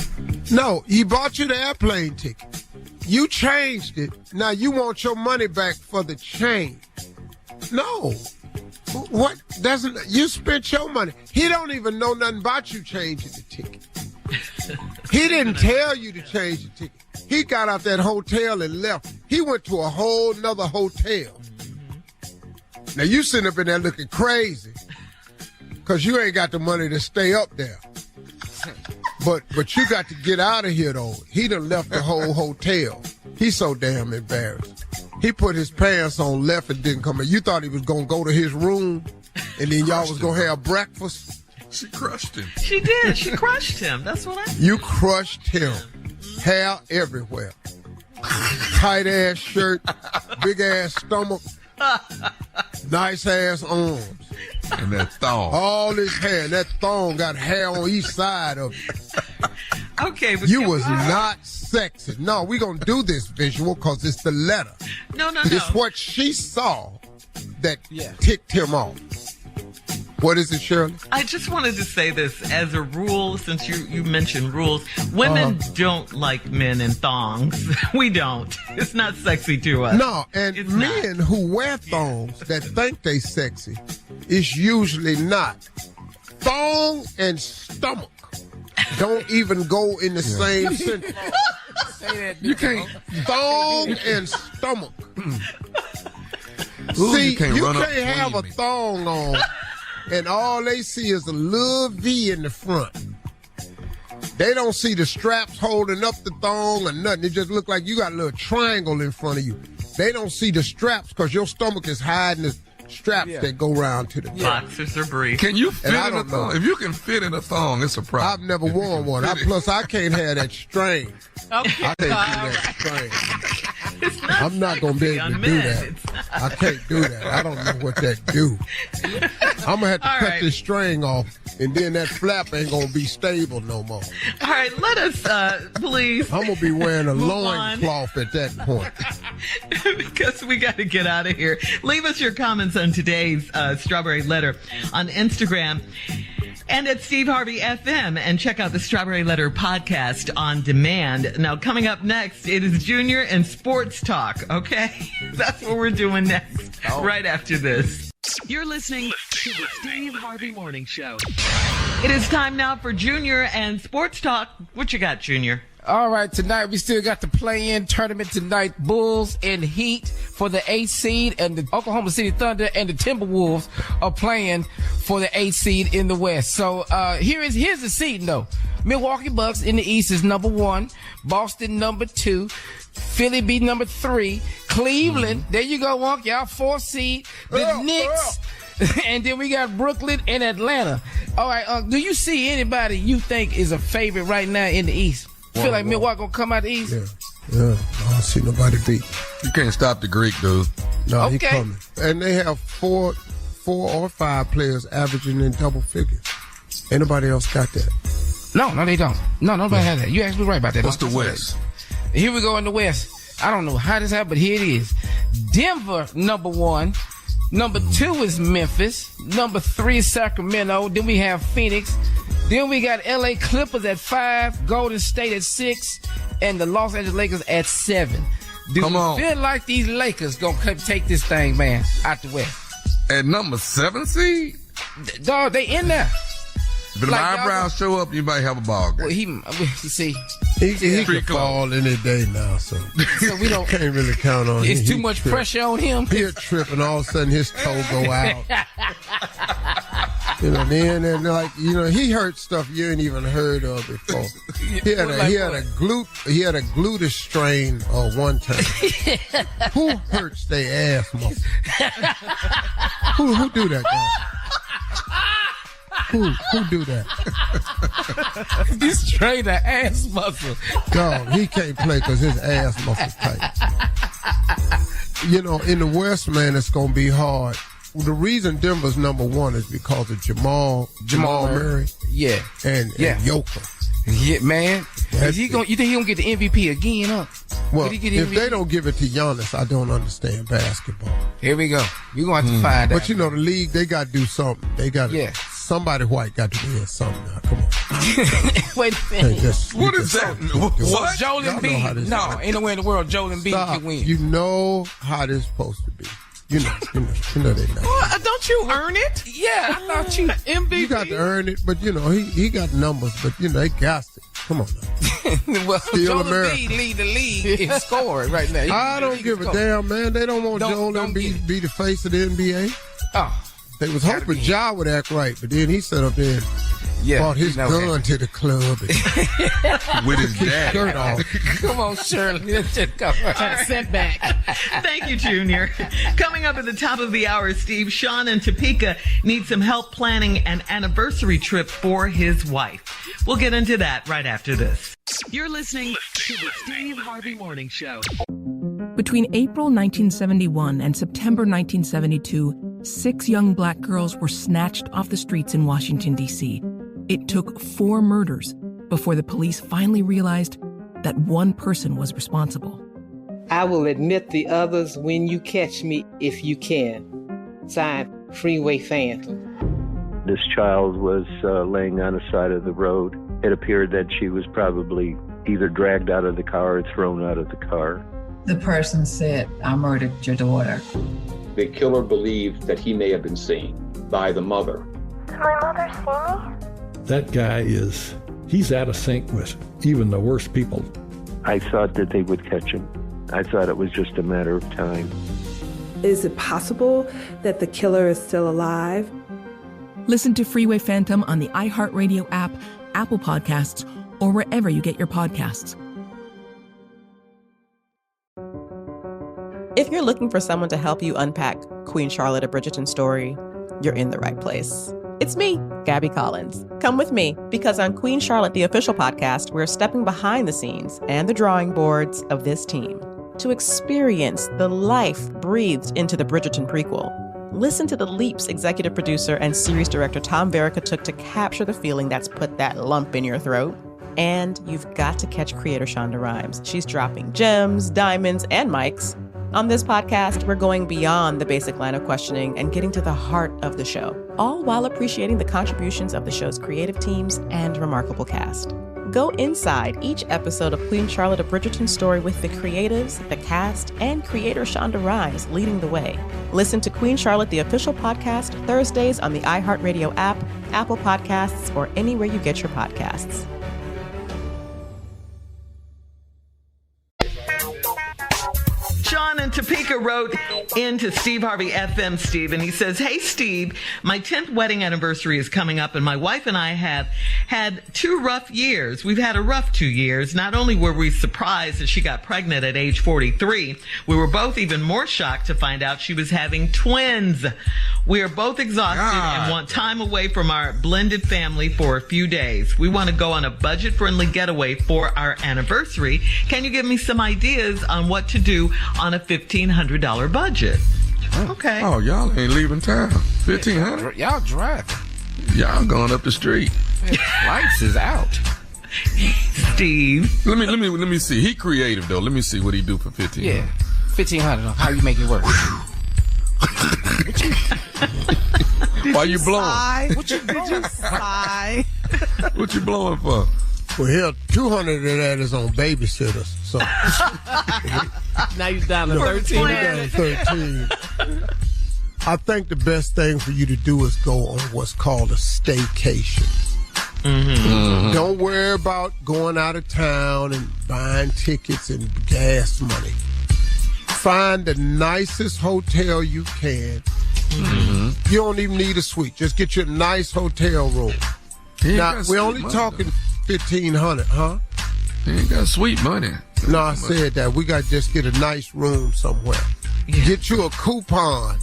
Speaker 16: No, he bought you the airplane ticket. You changed it. Now you want your money back for the change. No. What? You spent your money. He don't even know nothing about you changing the ticket. He didn't tell you to change the ticket. He got out that hotel and left. He went to a whole nother hotel. Now you sitting up in there looking crazy because you ain't got the money to stay up there. But you got to get out of here, though. He done left the whole hotel. He's so damn embarrassed. He put his pants on, left, and didn't come in. You thought he was going to go to his room, and then y'all was going to have breakfast?
Speaker 8: She crushed him.
Speaker 2: She did. She crushed him. That's what I said.
Speaker 16: You crushed him. Hair everywhere. Tight ass shirt, big ass stomach, nice ass arms.
Speaker 8: And that thong.
Speaker 16: All this hair. That thong got hair on each side of it.
Speaker 2: Okay, but
Speaker 16: you was not sexy. No, we gonna do this visual because it's the letter.
Speaker 2: No.
Speaker 16: It's what she saw that ticked him off. What is it, Shirley?
Speaker 2: I just wanted to say this as a rule, since you mentioned rules. Women don't like men in thongs. We don't. It's not sexy to us.
Speaker 16: No, and it's men who wear thongs that think they sexy, it's usually not. Thong and stomach don't even go in the same sentence.
Speaker 8: You can't.
Speaker 16: Thong and stomach.
Speaker 8: Ooh,
Speaker 16: See,
Speaker 8: you can't
Speaker 16: have a thong on, and all they see is a little V in the front. They don't see the straps holding up the thong or nothing. It just look like you got a little triangle in front of you. They don't see the straps because your stomach is hiding the straps that go around to the
Speaker 2: boxers are brief.
Speaker 8: Can you fit in a thong? If you can fit in a thong, it's a problem.
Speaker 16: I've never worn one. Plus, I can't have that strain. Okay. I can't do that strain. I'm not going to be able to do that. I can't do that. I don't know what that do. I'm going to have to cut this string off, and then that flap ain't going to be stable no more.
Speaker 2: All right, let us, please.
Speaker 16: I'm going to be wearing a loincloth at that point.
Speaker 2: Because we got to get out of here. Leave us your comments on today's Strawberry Letter on Instagram and at Steve Harvey FM, and check out the Strawberry Letter podcast on demand. Now, coming up next, it is Junior and Sports Talk, okay? That's what we're doing next, right after this.
Speaker 17: You're listening to the Steve Harvey Morning Show.
Speaker 2: It is time now for Junior and Sports Talk. What you got, Junior?
Speaker 4: All right, tonight we still got the play-in tournament tonight. Bulls and Heat for the 8th seed, and the Oklahoma City Thunder and the Timberwolves are playing for the 8th seed in the West. So here's the seed, though. Milwaukee Bucks in the East is number 1. Boston number 2. Philly be number 3. Cleveland, there you go, Wonk, y'all 4th seed. The Knicks. And then we got Brooklyn and Atlanta. All right, do you see anybody you think is a favorite right now in the East? Feel like Milwaukee gonna come out the East?
Speaker 16: Yeah. I don't see nobody beat.
Speaker 8: You can't stop the Greek, dude.
Speaker 16: No, he coming. And they have four or 5 players averaging in double figures. Anybody else got that?
Speaker 4: No, they don't. No, nobody has that. You actually right about that.
Speaker 8: What's the West?
Speaker 4: Here we go in the West. I don't know how this happened, but here it is. Denver, number 1. Number 2 is Memphis. Number 3 is Sacramento. Then we have Phoenix. Then we got LA Clippers at 5, Golden State at 6, and the Los Angeles Lakers at 7. Do you feel like these Lakers gonna take this thing, man, out the West?
Speaker 8: At number 7 seed?
Speaker 4: Dog, they in there.
Speaker 8: If the eyebrows show up, you might have a ball game.
Speaker 4: Well, you see,
Speaker 16: he can fall any day now, so
Speaker 4: we don't
Speaker 16: can't really count on him.
Speaker 4: It's too much pressure on him.
Speaker 16: He'll trip, and all of a sudden his toe go out. Then like he hurt stuff you ain't even heard of before. He had a gluteus strain one time. Who hurts their ass muscle? Who do that, guy? Who do that?
Speaker 4: He strained the ass muscle.
Speaker 16: Dog, he can't play because his ass muscle's tight. In the West, man, it's gonna be hard. The reason Denver's number 1 is because of Jamal Murray.
Speaker 4: Yeah.
Speaker 16: And Joker.
Speaker 4: Yeah, man. You think he gonna get the MVP again,
Speaker 16: Well, if they don't give it to Giannis, I don't understand basketball.
Speaker 4: Here we go. We're gonna have to find out.
Speaker 16: But the league, they gotta do something. They gotta somebody white got to win something now. Come on.
Speaker 4: Wait a minute.
Speaker 8: What is that?
Speaker 4: What? Joel Embiid. No, ain't nowhere in the world Joel Embiid can win.
Speaker 16: You know how this supposed to be. You know they know.
Speaker 18: Well, don't you earn it?
Speaker 4: Yeah, I thought you MVP.
Speaker 16: You got to earn it, but he got numbers, but they got it. Come on now.
Speaker 4: Well, Joel Embiid lead the league in scoring right now.
Speaker 16: I don't give a damn, man. They don't want Joel Embiid to be the face of the NBA.
Speaker 4: Oh.
Speaker 16: They was hoping Ja would act right, but then he sat up there and brought his gun to the club
Speaker 8: with his dad.
Speaker 16: Shirt off.
Speaker 4: Come on, Shirley. Let's just go.
Speaker 18: Setback.
Speaker 2: Thank you, Junior. Coming up at the top of the hour, Steve, Sean and Topeka need some help planning an anniversary trip for his wife. We'll get into that right after this.
Speaker 17: You're listening to the Steve Harvey Morning Show.
Speaker 3: Between April 1971 and September 1972, 6 young black girls were snatched off the streets in Washington, D.C. It took 4 murders before the police finally realized that one person was responsible.
Speaker 13: I will admit the others when you catch me, if you can. Signed, Freeway Phantom.
Speaker 5: This child was laying on the side of the road. It appeared that she was probably either dragged out of the car or thrown out of the car.
Speaker 6: The person said, I murdered your daughter.
Speaker 7: The killer believed that he may have been seen by the mother.
Speaker 14: Did my mother see me?
Speaker 9: That guy he's out of sync with even the worst people.
Speaker 5: I thought that they would catch him. I thought it was just a matter of time.
Speaker 10: Is it possible that the killer is still alive?
Speaker 3: Listen to Freeway Phantom on the iHeartRadio app, Apple Podcasts, or wherever you get your podcasts.
Speaker 15: If you're looking for someone to help you unpack Queen Charlotte of Bridgerton's story, you're in the right place. It's me, Gabby Collins. Come with me, because on Queen Charlotte, the official podcast, we're stepping behind the scenes and the drawing boards of this team to experience the life breathed into the Bridgerton prequel. Listen to the leaps executive producer and series director Tom Verica took to capture the feeling that's put that lump in your throat. And you've got to catch creator Shonda Rhimes. She's dropping gems, diamonds, and mics. On this podcast, we're going beyond the basic line of questioning and getting to the heart of the show, all while appreciating the contributions of the show's creative teams and remarkable cast. Go inside each episode of Queen Charlotte of Bridgerton's story with the creatives, the cast, and creator Shonda Rhimes leading the way. Listen to Queen Charlotte, the official podcast, Thursdays on the iHeartRadio app, Apple Podcasts, or anywhere you get your podcasts.
Speaker 2: Sean and Topeka wrote into Steve Harvey FM, Steve, and he says, "Hey, Steve, my 10th wedding anniversary is coming up, and my wife and I have had 2 rough years. We've had a rough 2 years. Not only were we surprised that she got pregnant at age 43, we were both even more shocked to find out she was having twins. We are both exhausted and want time away from our blended family for a few days. We want to go on a budget-friendly getaway for our anniversary. Can you give me some ideas on what to do on a $1,500 budget?" Okay.
Speaker 8: Oh, y'all ain't leaving town. $1,500?
Speaker 4: Y'all driving.
Speaker 8: Y'all going up the street.
Speaker 4: Lights is out.
Speaker 2: Steve.
Speaker 8: Let me see. He creative though. Let me see what he do for $1,500.
Speaker 4: Yeah. $1,500. How you make it work?
Speaker 8: Why you blowing?
Speaker 18: Did you sigh?
Speaker 8: What you blowing for?
Speaker 16: Well, here, 200 of that is on babysitters. So
Speaker 18: now you're down to 13.
Speaker 16: Down to 13. I think the best thing for you to do is go on what's called a staycation.
Speaker 2: Mm-hmm.
Speaker 16: Don't worry about going out of town and buying tickets and gas money. Find the nicest hotel you can. You don't even need a suite. Just get you a nice hotel room. Now, we're only talking $1,500, huh?
Speaker 8: He ain't got sweet money.
Speaker 16: No, I said that. We got to just get a nice room somewhere. Yeah. Get you a coupon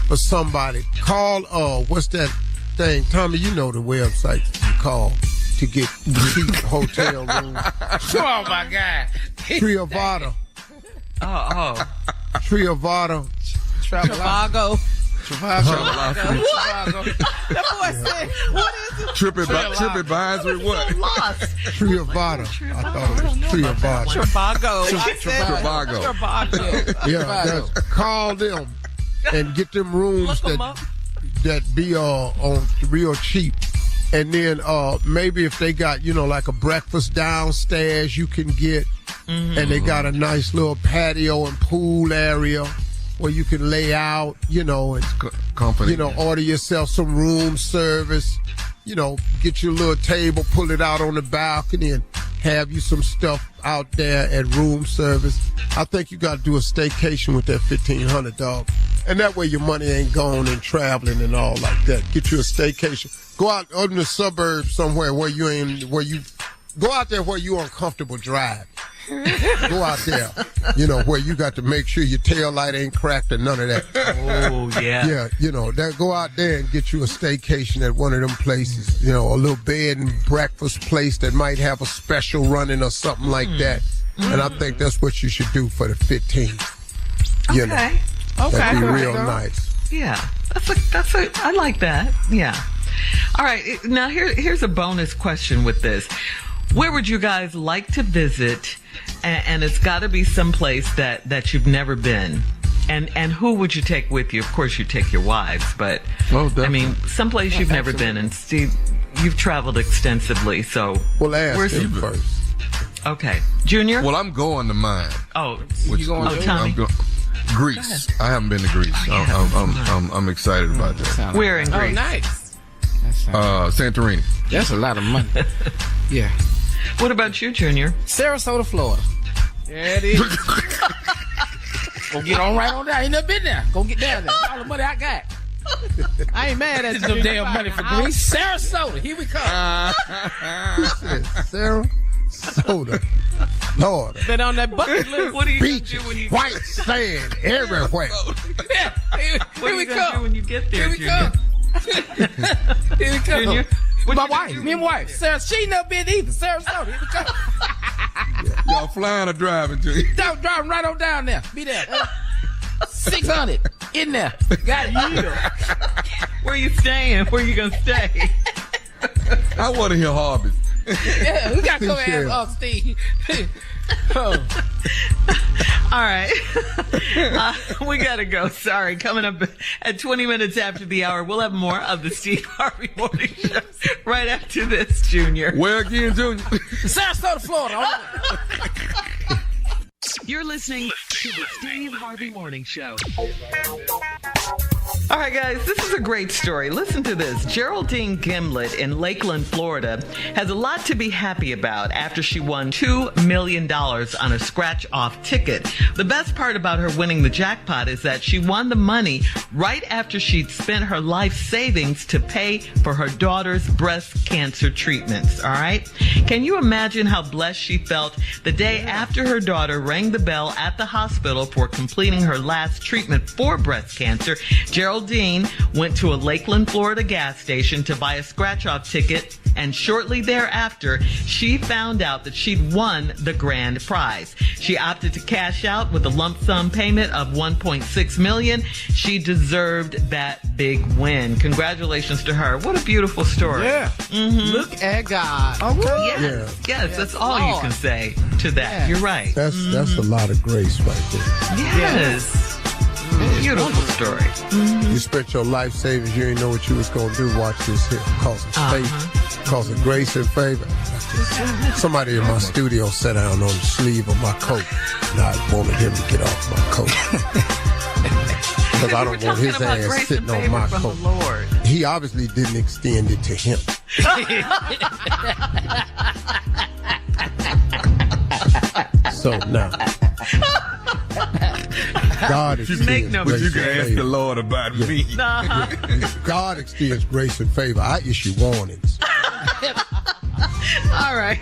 Speaker 16: for somebody. Call, what's that thing? Tommy, you know the website you call to get cheap hotel room.
Speaker 4: Oh, my God.
Speaker 16: Triavato.
Speaker 2: Oh.
Speaker 16: Triavato.
Speaker 18: Trivago.
Speaker 2: What? That boy said, what is it?
Speaker 8: TripAdvisor, what?
Speaker 16: Triavato. I thought it was Triavato.
Speaker 2: Trivago.
Speaker 16: Yeah, call them and get them rooms that be on real cheap. And then maybe if they got, like a breakfast downstairs you can get, and they got a nice little patio and pool area where you can lay out, and order yourself some room service, get your little table, pull it out on the balcony and have you some stuff out there at room service. I think you got to do a staycation with that $1,500, and that way your money ain't gone and traveling and all like that. Get you a staycation. Go out in the suburbs somewhere where go out there where you're uncomfortable driving. Go out there, where you got to make sure your tail light ain't cracked or none of that.
Speaker 2: Oh, yeah.
Speaker 16: Yeah, go out there and get you a staycation at one of them places, a little bed and breakfast place that might have a special running or something like that. And I think that's what you should do for the 15th.
Speaker 2: Okay.
Speaker 16: That'd be real nice.
Speaker 2: Yeah. I like that. Yeah. All right. Now here's a bonus question with this. Where would you guys like to visit? And it's got to be someplace that you've never been. And who would you take with you? Of course, you take your wives, but someplace you've never been. And Steve, you've traveled extensively, so
Speaker 16: well, ask him first.
Speaker 2: Okay, Junior.
Speaker 8: Well, I'm going to mine.
Speaker 2: Oh, you going to Tommy?
Speaker 8: Greece. I haven't been to Greece. I'm excited about that.
Speaker 2: Where in Greece?
Speaker 18: Oh, nice.
Speaker 8: Santorini.
Speaker 4: That's a lot of money. Yeah.
Speaker 2: What about you, Junior?
Speaker 4: Sarasota, Florida.
Speaker 18: There it is.
Speaker 4: Go get on right on down. Ain't never been there. Go get down there. All the money I got.
Speaker 18: I ain't mad at you.
Speaker 4: No damn money for Greece. Sarasota. Here we come.
Speaker 16: Sarasota. Lord.
Speaker 18: Been on that bucket list.
Speaker 2: What do you
Speaker 16: Beach,
Speaker 2: do when you
Speaker 16: white sand everywhere.
Speaker 4: Yeah. Here we come.
Speaker 2: Do when you get there,
Speaker 4: Here we come. Here we come.
Speaker 2: Junior?
Speaker 4: My wife, me and wife. Sarah, she ain't never been either. Sarasota, here we come.
Speaker 8: Y'all flying or driving, Junior?
Speaker 4: Driving right on down there. Be there. 600 in there. Got you.
Speaker 2: Where you staying? Where you gonna stay?
Speaker 8: I want to hear Harvey.
Speaker 4: Yeah, we got to come ask Steve.
Speaker 2: All right. We got to go. Sorry. Coming up at 20 minutes after the hour, we'll have more of the Steve Harvey Morning Show right after this, Junior.
Speaker 8: Where again, Junior?
Speaker 4: Sarasota, Florida.
Speaker 17: You're listening to the Steve Harvey Morning Show.
Speaker 2: All right, guys, this is a great story. Listen to this. Geraldine Grimlet in Lakeland, Florida, has a lot to be happy about after she won $2 million on a scratch-off ticket. The best part about her winning the jackpot is that she won the money right after she'd spent her life savings to pay for her daughter's breast cancer treatments, all right? Can you imagine how blessed she felt the day after her daughter rang the bell at the hospital for completing her last treatment for breast cancer? Geraldine went to a Lakeland, Florida gas station to buy a scratch-off ticket, and shortly thereafter, she found out that she'd won the grand prize. She opted to cash out with a lump sum payment of $1.6 million. She deserved that big win. Congratulations to her. What a beautiful story.
Speaker 4: Yeah.
Speaker 2: Mm-hmm.
Speaker 18: Look at God.
Speaker 2: Okay. Yes, that's all you can say to that. Yes. You're right.
Speaker 16: That's a lot of grace right there.
Speaker 2: Yes. Beautiful story. Mm-hmm.
Speaker 16: You spent your life savings. You didn't know what you was going to do. Watch this here. Cause of faith. Cause of grace and favor. Somebody in my studio sat down on the sleeve of my coat, and I wanted him to get off my coat. Because I don't want his ass sitting on my coat. He obviously didn't extend it to him. So now, God extends
Speaker 8: but you can ask the Lord about me.
Speaker 16: God extends grace and favor. I issue warnings.
Speaker 2: All right.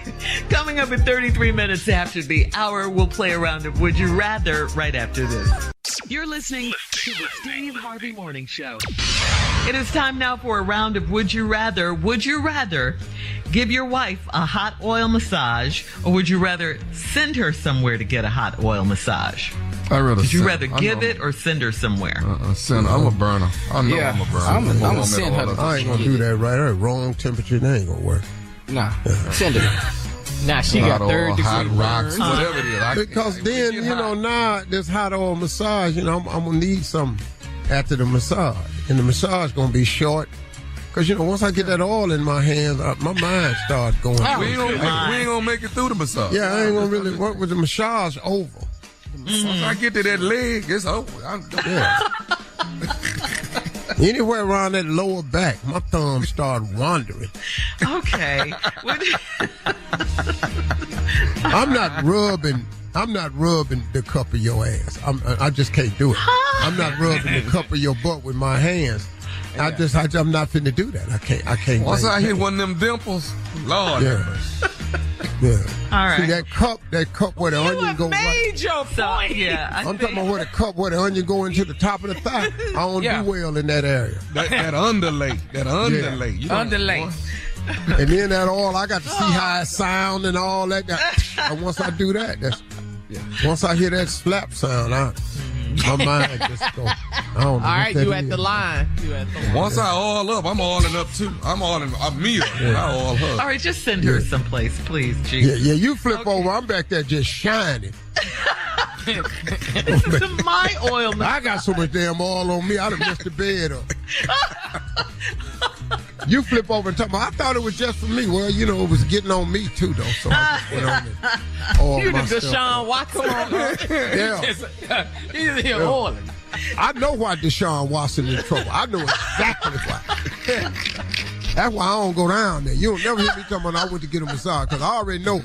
Speaker 2: Coming up at 33 minutes after the hour, we'll play a round of Would You Rather right after this.
Speaker 17: You're listening to the Steve Harvey Morning Show.
Speaker 2: It is time now for a round of Would You Rather. Would you rather give your wife a hot oil massage, or would you rather send her somewhere to get a hot oil massage? Would you rather give it or send her somewhere?
Speaker 8: Send her. I'm a burner. I know I'm a burner.
Speaker 4: I'm going to send her.
Speaker 16: I ain't going to do that right there. Wrong temperature, that ain't going to work.
Speaker 4: Nah, send her. Nah, she got third degree
Speaker 8: rocks, whatever it is.
Speaker 16: Because then, now this hot oil massage, I'm going to need something after the massage. And the massage going to be short. Because, once I get that oil in my hands, my mind starts going.
Speaker 8: We ain't going to make it through the massage.
Speaker 16: Yeah, I ain't going to really work with the massage over.
Speaker 8: Once I get to that leg, it's over.
Speaker 16: Anywhere around that lower back, my thumbs start wandering.
Speaker 2: Okay.
Speaker 16: I'm not rubbing the cup of your ass. I just can't do it. I'm not rubbing the cup of your butt with my hands. I'm not finna do that. I can't.
Speaker 11: Once I hit one of them dimples, Lord.
Speaker 16: Yeah. Yeah.
Speaker 2: All right.
Speaker 16: See that cup where the onion go right.
Speaker 18: Your point.
Speaker 2: Yeah.
Speaker 16: I'm talking about where the cup where the onion go into the top of the thigh. I don't do well in that area.
Speaker 11: That underlay.
Speaker 16: Yeah.
Speaker 11: You
Speaker 4: Underlay.
Speaker 16: And then that oil, I got to see how it sound and all that. And once I do that, once I hear that slap sound, my mind just go. I don't know.
Speaker 18: All right, you at the line.
Speaker 11: Once I oil up, I'm oiling up too. I'm oiling a meal when I oil her.
Speaker 2: All right, just send her someplace, please, G.
Speaker 16: Yeah, you flip over. I'm back there just shining.
Speaker 2: It's my oil.
Speaker 16: I got so much damn oil on me, I done messed the bed up. You flip over and talk about, I thought it was just for me. Well, it was getting on me too, though. So I just went on and oiled
Speaker 18: You the
Speaker 16: myself.
Speaker 18: Deshaun Watson on her.
Speaker 16: Yeah.
Speaker 18: He's here oiling.
Speaker 16: I know why Deshaun Watson in trouble. I know exactly why. That's why I don't go down there. You don't never hear me talking about I went to get a massage, because I already know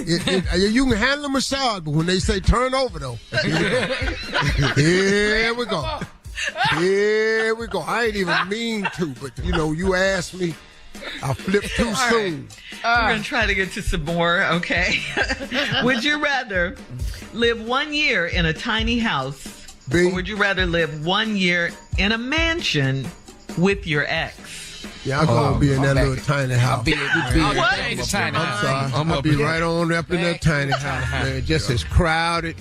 Speaker 16: you can handle a massage, but when they say turn over, though, here we go. Here we go. I ain't even mean to, but you asked me. I flipped too soon.
Speaker 2: We're going to try to get to some more, okay? Would you rather live 1 year in a tiny house, or would you rather live 1 year in a mansion with your ex?
Speaker 16: Yeah, I'm going to be in that little tiny house.
Speaker 4: I'll be in the tiny house.
Speaker 16: I'm sorry. I'll be right on up in that tiny house, man. Just as crowded.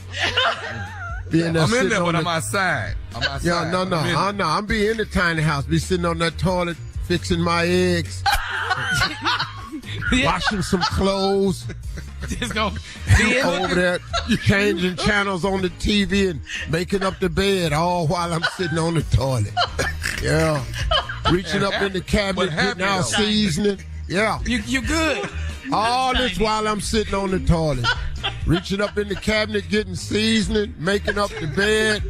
Speaker 11: I'm in there, but I'm outside.
Speaker 16: Yeah, no. I'm be in the tiny house. Be sitting on that toilet, fixing my eggs, washing some clothes.
Speaker 4: Just go
Speaker 16: over there, changing channels on the TV and making up the bed, all while I'm sitting on the toilet. Yeah, reaching up in the cabinet, getting out seasoning. Yeah,
Speaker 4: you good.
Speaker 16: All this while I'm sitting on the toilet. Reaching up in the cabinet, getting seasoning, making up the bed,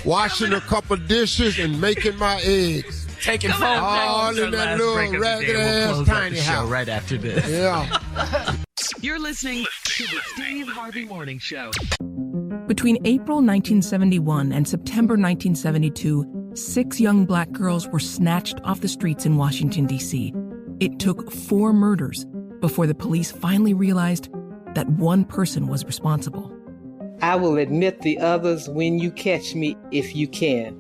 Speaker 16: washing a couple dishes, and making my eggs.
Speaker 4: Taking phone
Speaker 16: all in that little ragged-ass tiny house.
Speaker 2: Right after this.
Speaker 16: Yeah.
Speaker 17: You're listening to the Steve Harvey Morning Show.
Speaker 3: Between April 1971 and September 1972, 6 young black girls were snatched off the streets in Washington, D.C. It took 4 murders before the police finally realized that one person was responsible.
Speaker 13: I will admit the others when you catch me, if you can.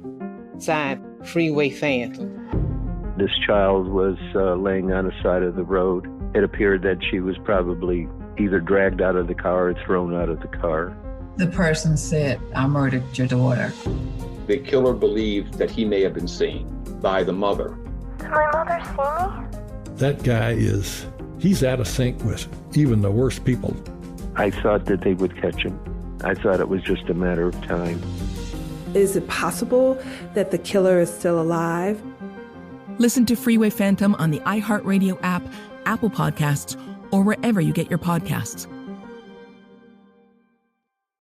Speaker 13: Signed, Freeway Phantom.
Speaker 5: This child was laying on the side of the road. It appeared that she was probably either dragged out of the car or thrown out of the car.
Speaker 6: The person said, I murdered your daughter.
Speaker 7: The killer believed that he may have been seen by the mother.
Speaker 14: Did my mother see me?
Speaker 9: That guy he's out of sync with even the worst people.
Speaker 5: I thought that they would catch him. I thought it was just a matter of time.
Speaker 10: Is it possible that the killer is still alive?
Speaker 3: Listen to Freeway Phantom on the iHeartRadio app, Apple Podcasts, or wherever you get your podcasts.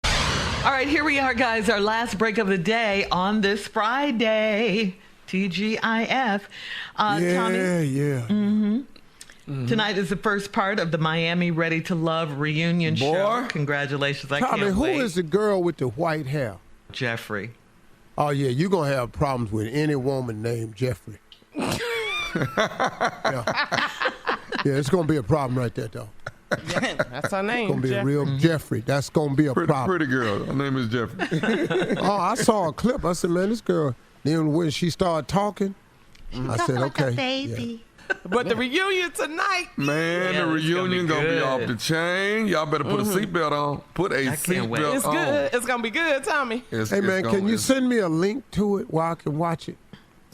Speaker 2: All right, here we are, guys. Our last break of the day on this Friday. TGIF. Tommy?
Speaker 16: Yeah.
Speaker 2: Mm-hmm. Mm-hmm. Tonight is the first part of the Miami Ready to Love reunion show. Congratulations. I
Speaker 16: Tommy,
Speaker 2: can't wait.
Speaker 16: who is the girl with the white hair?
Speaker 2: Jeffrey.
Speaker 16: Oh, yeah, you're going to have problems with any woman named Jeffrey. Yeah, it's going to be a problem right there, though.
Speaker 18: Yeah, that's her name.
Speaker 16: It's going to be a real Jeffrey. That's going to be a problem.
Speaker 19: Pretty girl. Her name is Jeffrey.
Speaker 16: Oh, I saw a clip. I said, man, this girl, then when she started talking, I said, okay.
Speaker 14: Like a baby.
Speaker 16: Yeah.
Speaker 18: But the reunion tonight.
Speaker 19: Man, the reunion gonna be off the chain. Y'all better put a seatbelt on. Put a seatbelt on.
Speaker 18: It's good. It's gonna be good, Tommy.
Speaker 16: Hey, man, can you send me a link to it where I can watch it?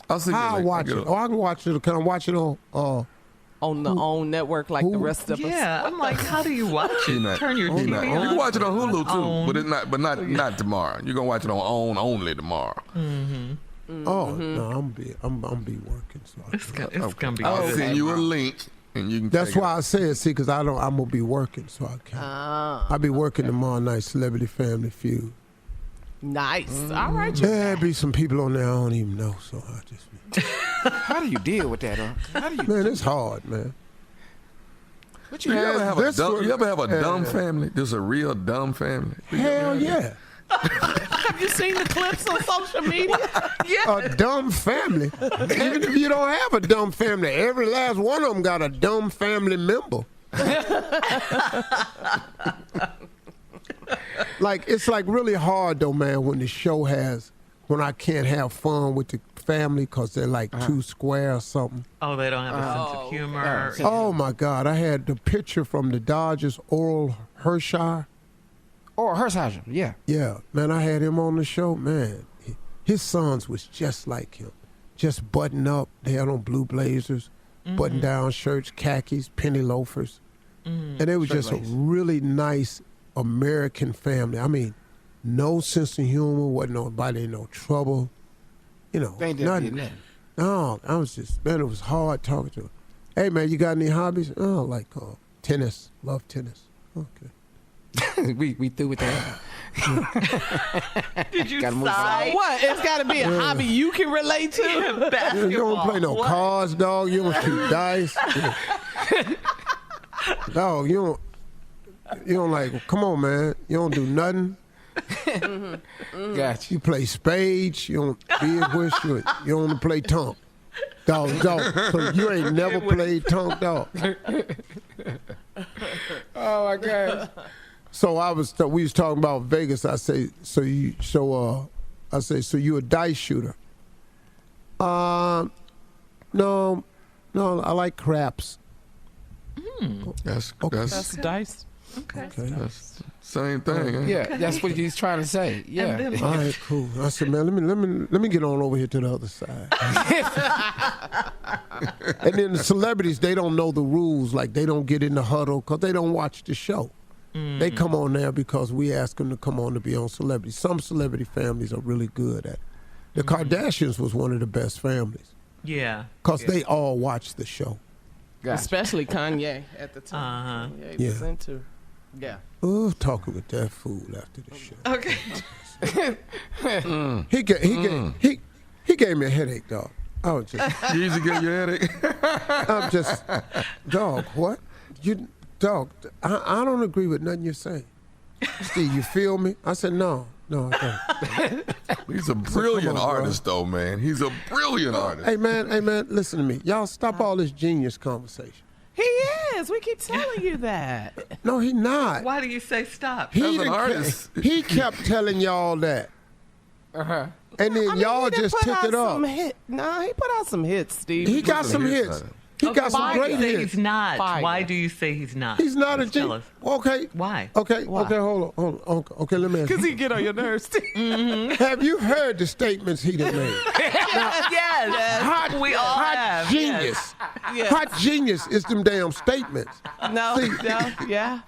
Speaker 19: I'll see you.
Speaker 16: I'll watch it. Oh, I can watch it. Can I watch it on
Speaker 18: the OWN network like the rest of us?
Speaker 2: Yeah, I'm like, how do you watch it? Turn your TV on.
Speaker 19: You can watch it on Hulu too,
Speaker 2: OWN.
Speaker 19: but it's not tomorrow. You're gonna watch it on OWN only tomorrow.
Speaker 2: Mm-hmm.
Speaker 16: Oh no, I'm be working. So
Speaker 2: it's gonna be.
Speaker 19: I'll
Speaker 2: good.
Speaker 19: send you a link, and you can.
Speaker 16: That's why I said, see, because I'm gonna be working, so I can't. I'll be working tomorrow night. Celebrity Family Feud.
Speaker 18: Nice. All right.
Speaker 16: There'll be some people on there I don't even know, so I just.
Speaker 4: How do you deal with that, How do you?
Speaker 16: Man, it's hard, man.
Speaker 19: But you ever have a dumb family? Just a real dumb family?
Speaker 16: Hell yeah.
Speaker 18: Have you seen the clips on social media?
Speaker 16: A dumb family. Even if you don't have a dumb family, every last one of them got a dumb family member. It's really hard though, man, when the show when I can't have fun with the family because they're too square or something.
Speaker 2: Oh, they don't have a sense of humor.
Speaker 16: Oh my God, I had the picture from the Dodgers, Oral Hershiser.
Speaker 4: Or Hershiser, yeah.
Speaker 16: Yeah, man, I had him on the show, man. His sons was just like him. Just button up, they had on blue blazers, button down shirts, khakis, penny loafers. And they were just a really nice American family. I mean, no sense of humor, wasn't nobody in no trouble. Nothing. No, I was just, man, it was hard talking to him. Hey, man, you got any hobbies? Oh, like tennis. Love tennis. Okay.
Speaker 4: we through with that.
Speaker 2: Did you sigh?
Speaker 18: What? It's got to be a hobby you can relate to.
Speaker 2: Basketball.
Speaker 16: You don't play no cards, dog. You don't shoot dice. Dog, you don't come on, man. You don't do nothing.
Speaker 4: Gotcha.
Speaker 16: You play spades. You don't big wish. You don't play tonk. Dog. So you ain't never played tonk, dog.
Speaker 4: Oh my God.
Speaker 16: So we was talking about Vegas. I say, so you a dice shooter? No, I like craps.
Speaker 19: That's
Speaker 18: dice.
Speaker 2: Okay.
Speaker 19: That's same thing. Eh?
Speaker 4: Yeah, that's what he's trying to say. Yeah.
Speaker 16: All right, cool. I said, man, let me get on over here to the other side. And then the celebrities, they don't know the rules. Like they don't get in the huddle because they don't watch the show. They come on there because we ask them to come on to be on Celebrity. Some celebrity families are really good at it. The Kardashians was one of the best families.
Speaker 2: Yeah.
Speaker 16: Because they all watch the show.
Speaker 4: Gotcha.
Speaker 18: Especially Kanye at the time. He was into. Yeah.
Speaker 16: Oh, talking with that fool after the show.
Speaker 2: Okay.
Speaker 16: He gave me a headache, dog. I was just.
Speaker 19: Easy get your headache.
Speaker 16: I'm just, dog. What? Dog. I don't agree with nothing you're saying. Steve, you feel me? I said no, I don't.
Speaker 19: He's a brilliant artist, though, man. He's a brilliant artist.
Speaker 16: Hey, man, listen to me. Y'all stop all this genius conversation.
Speaker 18: He is. We keep telling you that.
Speaker 16: No, he not.
Speaker 2: Why do you say stop?
Speaker 16: He he kept telling y'all that. And then y'all just took it up.
Speaker 18: He put out some hits, Steve.
Speaker 16: He got some hits. He got some great hits.
Speaker 2: He's not. Fire. Why do you say he's not?
Speaker 16: He's not a genius. Okay.
Speaker 2: Why?
Speaker 16: Okay. Hold on. Okay, let me ask you.
Speaker 18: Because he get on your nerves.
Speaker 16: Have you heard the statements he done made?
Speaker 2: Yes. We all have.
Speaker 16: Genius. Yes. Hot genius is them damn statements.
Speaker 18: No. Yeah.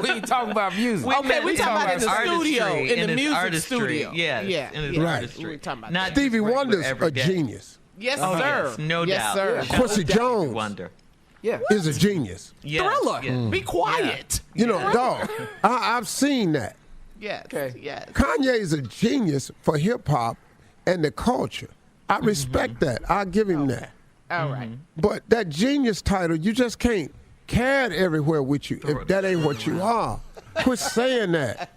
Speaker 4: We ain't talking about music.
Speaker 18: We talking about in the studio, in the music
Speaker 2: artistry.
Speaker 18: studio.
Speaker 2: Yes. In his artistry.
Speaker 18: We talking about
Speaker 2: not
Speaker 16: Stevie Wonder's a genius.
Speaker 18: Yes,
Speaker 2: sir.
Speaker 18: Yes,
Speaker 2: no doubt.
Speaker 18: Sir.
Speaker 16: Quincy Jones is a genius.
Speaker 2: Yes.
Speaker 18: Thriller. Be quiet.
Speaker 16: Yeah. You know, dog, I've seen that.
Speaker 18: Yes. Okay. Yes.
Speaker 16: Kanye is a genius for hip-hop and the culture. I respect that. I'll give him that.
Speaker 18: All right.
Speaker 16: But that genius title, you just can't carry it everywhere with you if that ain't what you are. Quit saying that.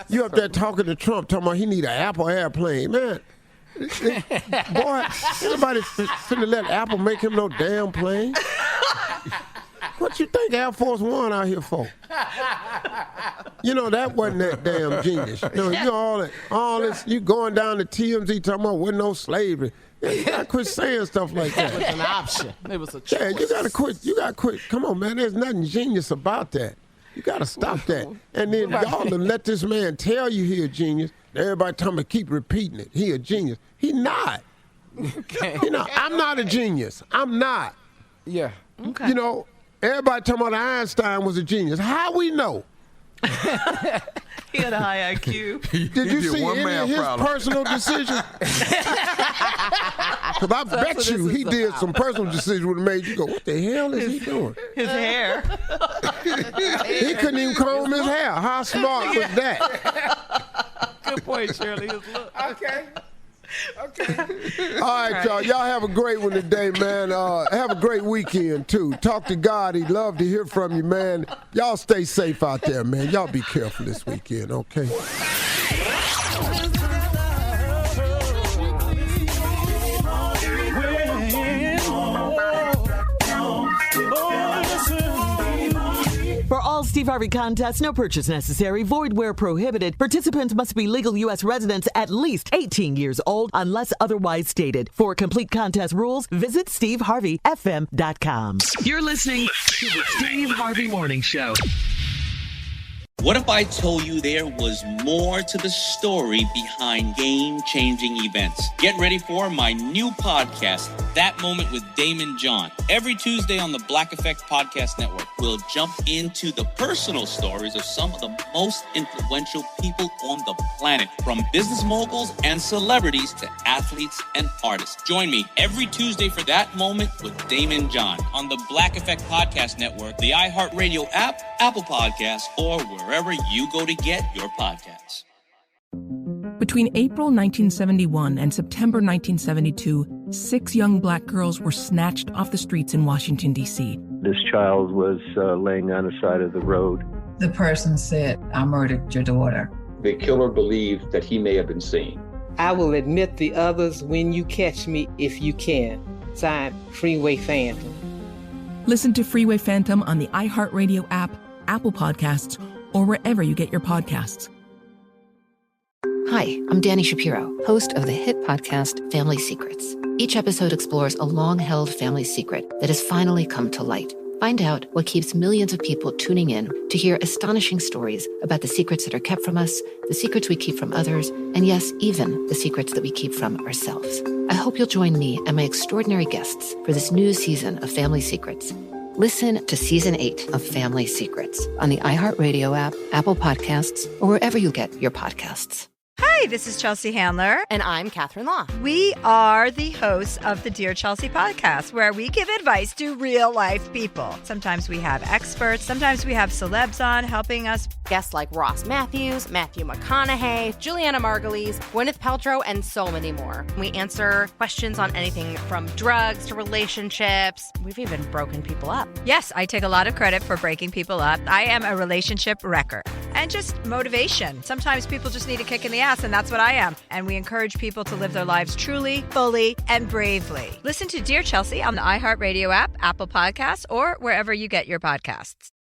Speaker 16: You up there talking to Trump, talking about he need an Apple airplane. Man, boy, anybody finna let Apple make him no damn plane? What you think Air Force One out here for? You know, that wasn't that damn genius. You know all this, you going down to TMZ talking about wasn't no slavery. You gotta quit saying stuff like that.
Speaker 18: It was an option. It was a choice.
Speaker 16: Yeah, you gotta quit. Come on, man, there's nothing genius about that. You gotta stop that. And then y'all done let this man tell you he a genius. Everybody talking about keep repeating it. He a genius. He not.
Speaker 4: Okay.
Speaker 16: You know, I'm not a genius. I'm not.
Speaker 4: Yeah.
Speaker 18: Okay.
Speaker 16: You know, everybody talking about Einstein was a genius. How we know?
Speaker 2: He had a high IQ.
Speaker 16: Did you see any of his personal decisions? Because I bet you he did some personal decisions would have made you go, what the hell is he doing?
Speaker 2: His hair.
Speaker 16: He couldn't even comb his hair. How smart was that?
Speaker 18: Good point, Shirley. His look.
Speaker 4: Okay.
Speaker 16: All right, y'all. Y'all have a great one today, man. Have a great weekend, too. Talk to God. He'd love to hear from you, man. Y'all stay safe out there, man. Y'all be careful this weekend, okay?
Speaker 2: For all Steve Harvey contests, no purchase necessary, void where prohibited. Participants must be legal U.S. residents at least 18 years old unless otherwise stated. For complete contest rules, visit SteveHarveyFM.com.
Speaker 17: You're listening to the Steve Harvey Morning Show.
Speaker 1: What if I told you there was more to the story behind game-changing events? Get ready for my new podcast, That Moment with Damon John. Every Tuesday on the Black Effect Podcast Network, we'll jump into the personal stories of some of the most influential people on the planet, from business moguls and celebrities to athletes and artists. Join me every Tuesday for That Moment with Damon John on the Black Effect Podcast Network, the iHeartRadio app, Apple Podcasts, or wherever you go to get your podcasts.
Speaker 3: Between April 1971 and September 1972, 6 young black girls were snatched off the streets in Washington, D.C.
Speaker 5: This child was laying on the side of the road.
Speaker 6: The person said, I murdered your daughter.
Speaker 7: The killer believed that he may have been seen.
Speaker 13: I will admit the others when you catch me if you can. Signed, Freeway Phantom.
Speaker 3: Listen to Freeway Phantom on the iHeartRadio app, Apple Podcasts, or wherever you get your podcasts.
Speaker 22: Hi, I'm Dani Shapiro, host of the hit podcast Family Secrets. Each episode explores a long-held family secret that has finally come to light. Find out what keeps millions of people tuning in to hear astonishing stories about the secrets that are kept from us, the secrets we keep from others, and yes, even the secrets that we keep from ourselves. I hope you'll join me and my extraordinary guests for this new season of Family Secrets. Listen to Season 8 of Family Secrets on the iHeartRadio app, Apple Podcasts, or wherever you get your podcasts.
Speaker 23: Hi, this is Chelsea Handler.
Speaker 24: And I'm Catherine Law.
Speaker 23: We are the hosts of the Dear Chelsea podcast, where we give advice to real-life people. Sometimes we have experts. Sometimes we have celebs on helping us.
Speaker 24: Guests like Ross Matthews, Matthew McConaughey, Juliana Margulies, Gwyneth Paltrow, and so many more. We answer questions on anything from drugs to relationships. We've even broken people up.
Speaker 23: Yes, I take a lot of credit for breaking people up. I am a relationship wrecker. And just motivation. Sometimes people just need a kick in the ass, and that's what I am. And we encourage people to live their lives truly, fully, and bravely. Listen to Dear Chelsea on the iHeartRadio app, Apple Podcasts, or wherever you get your podcasts.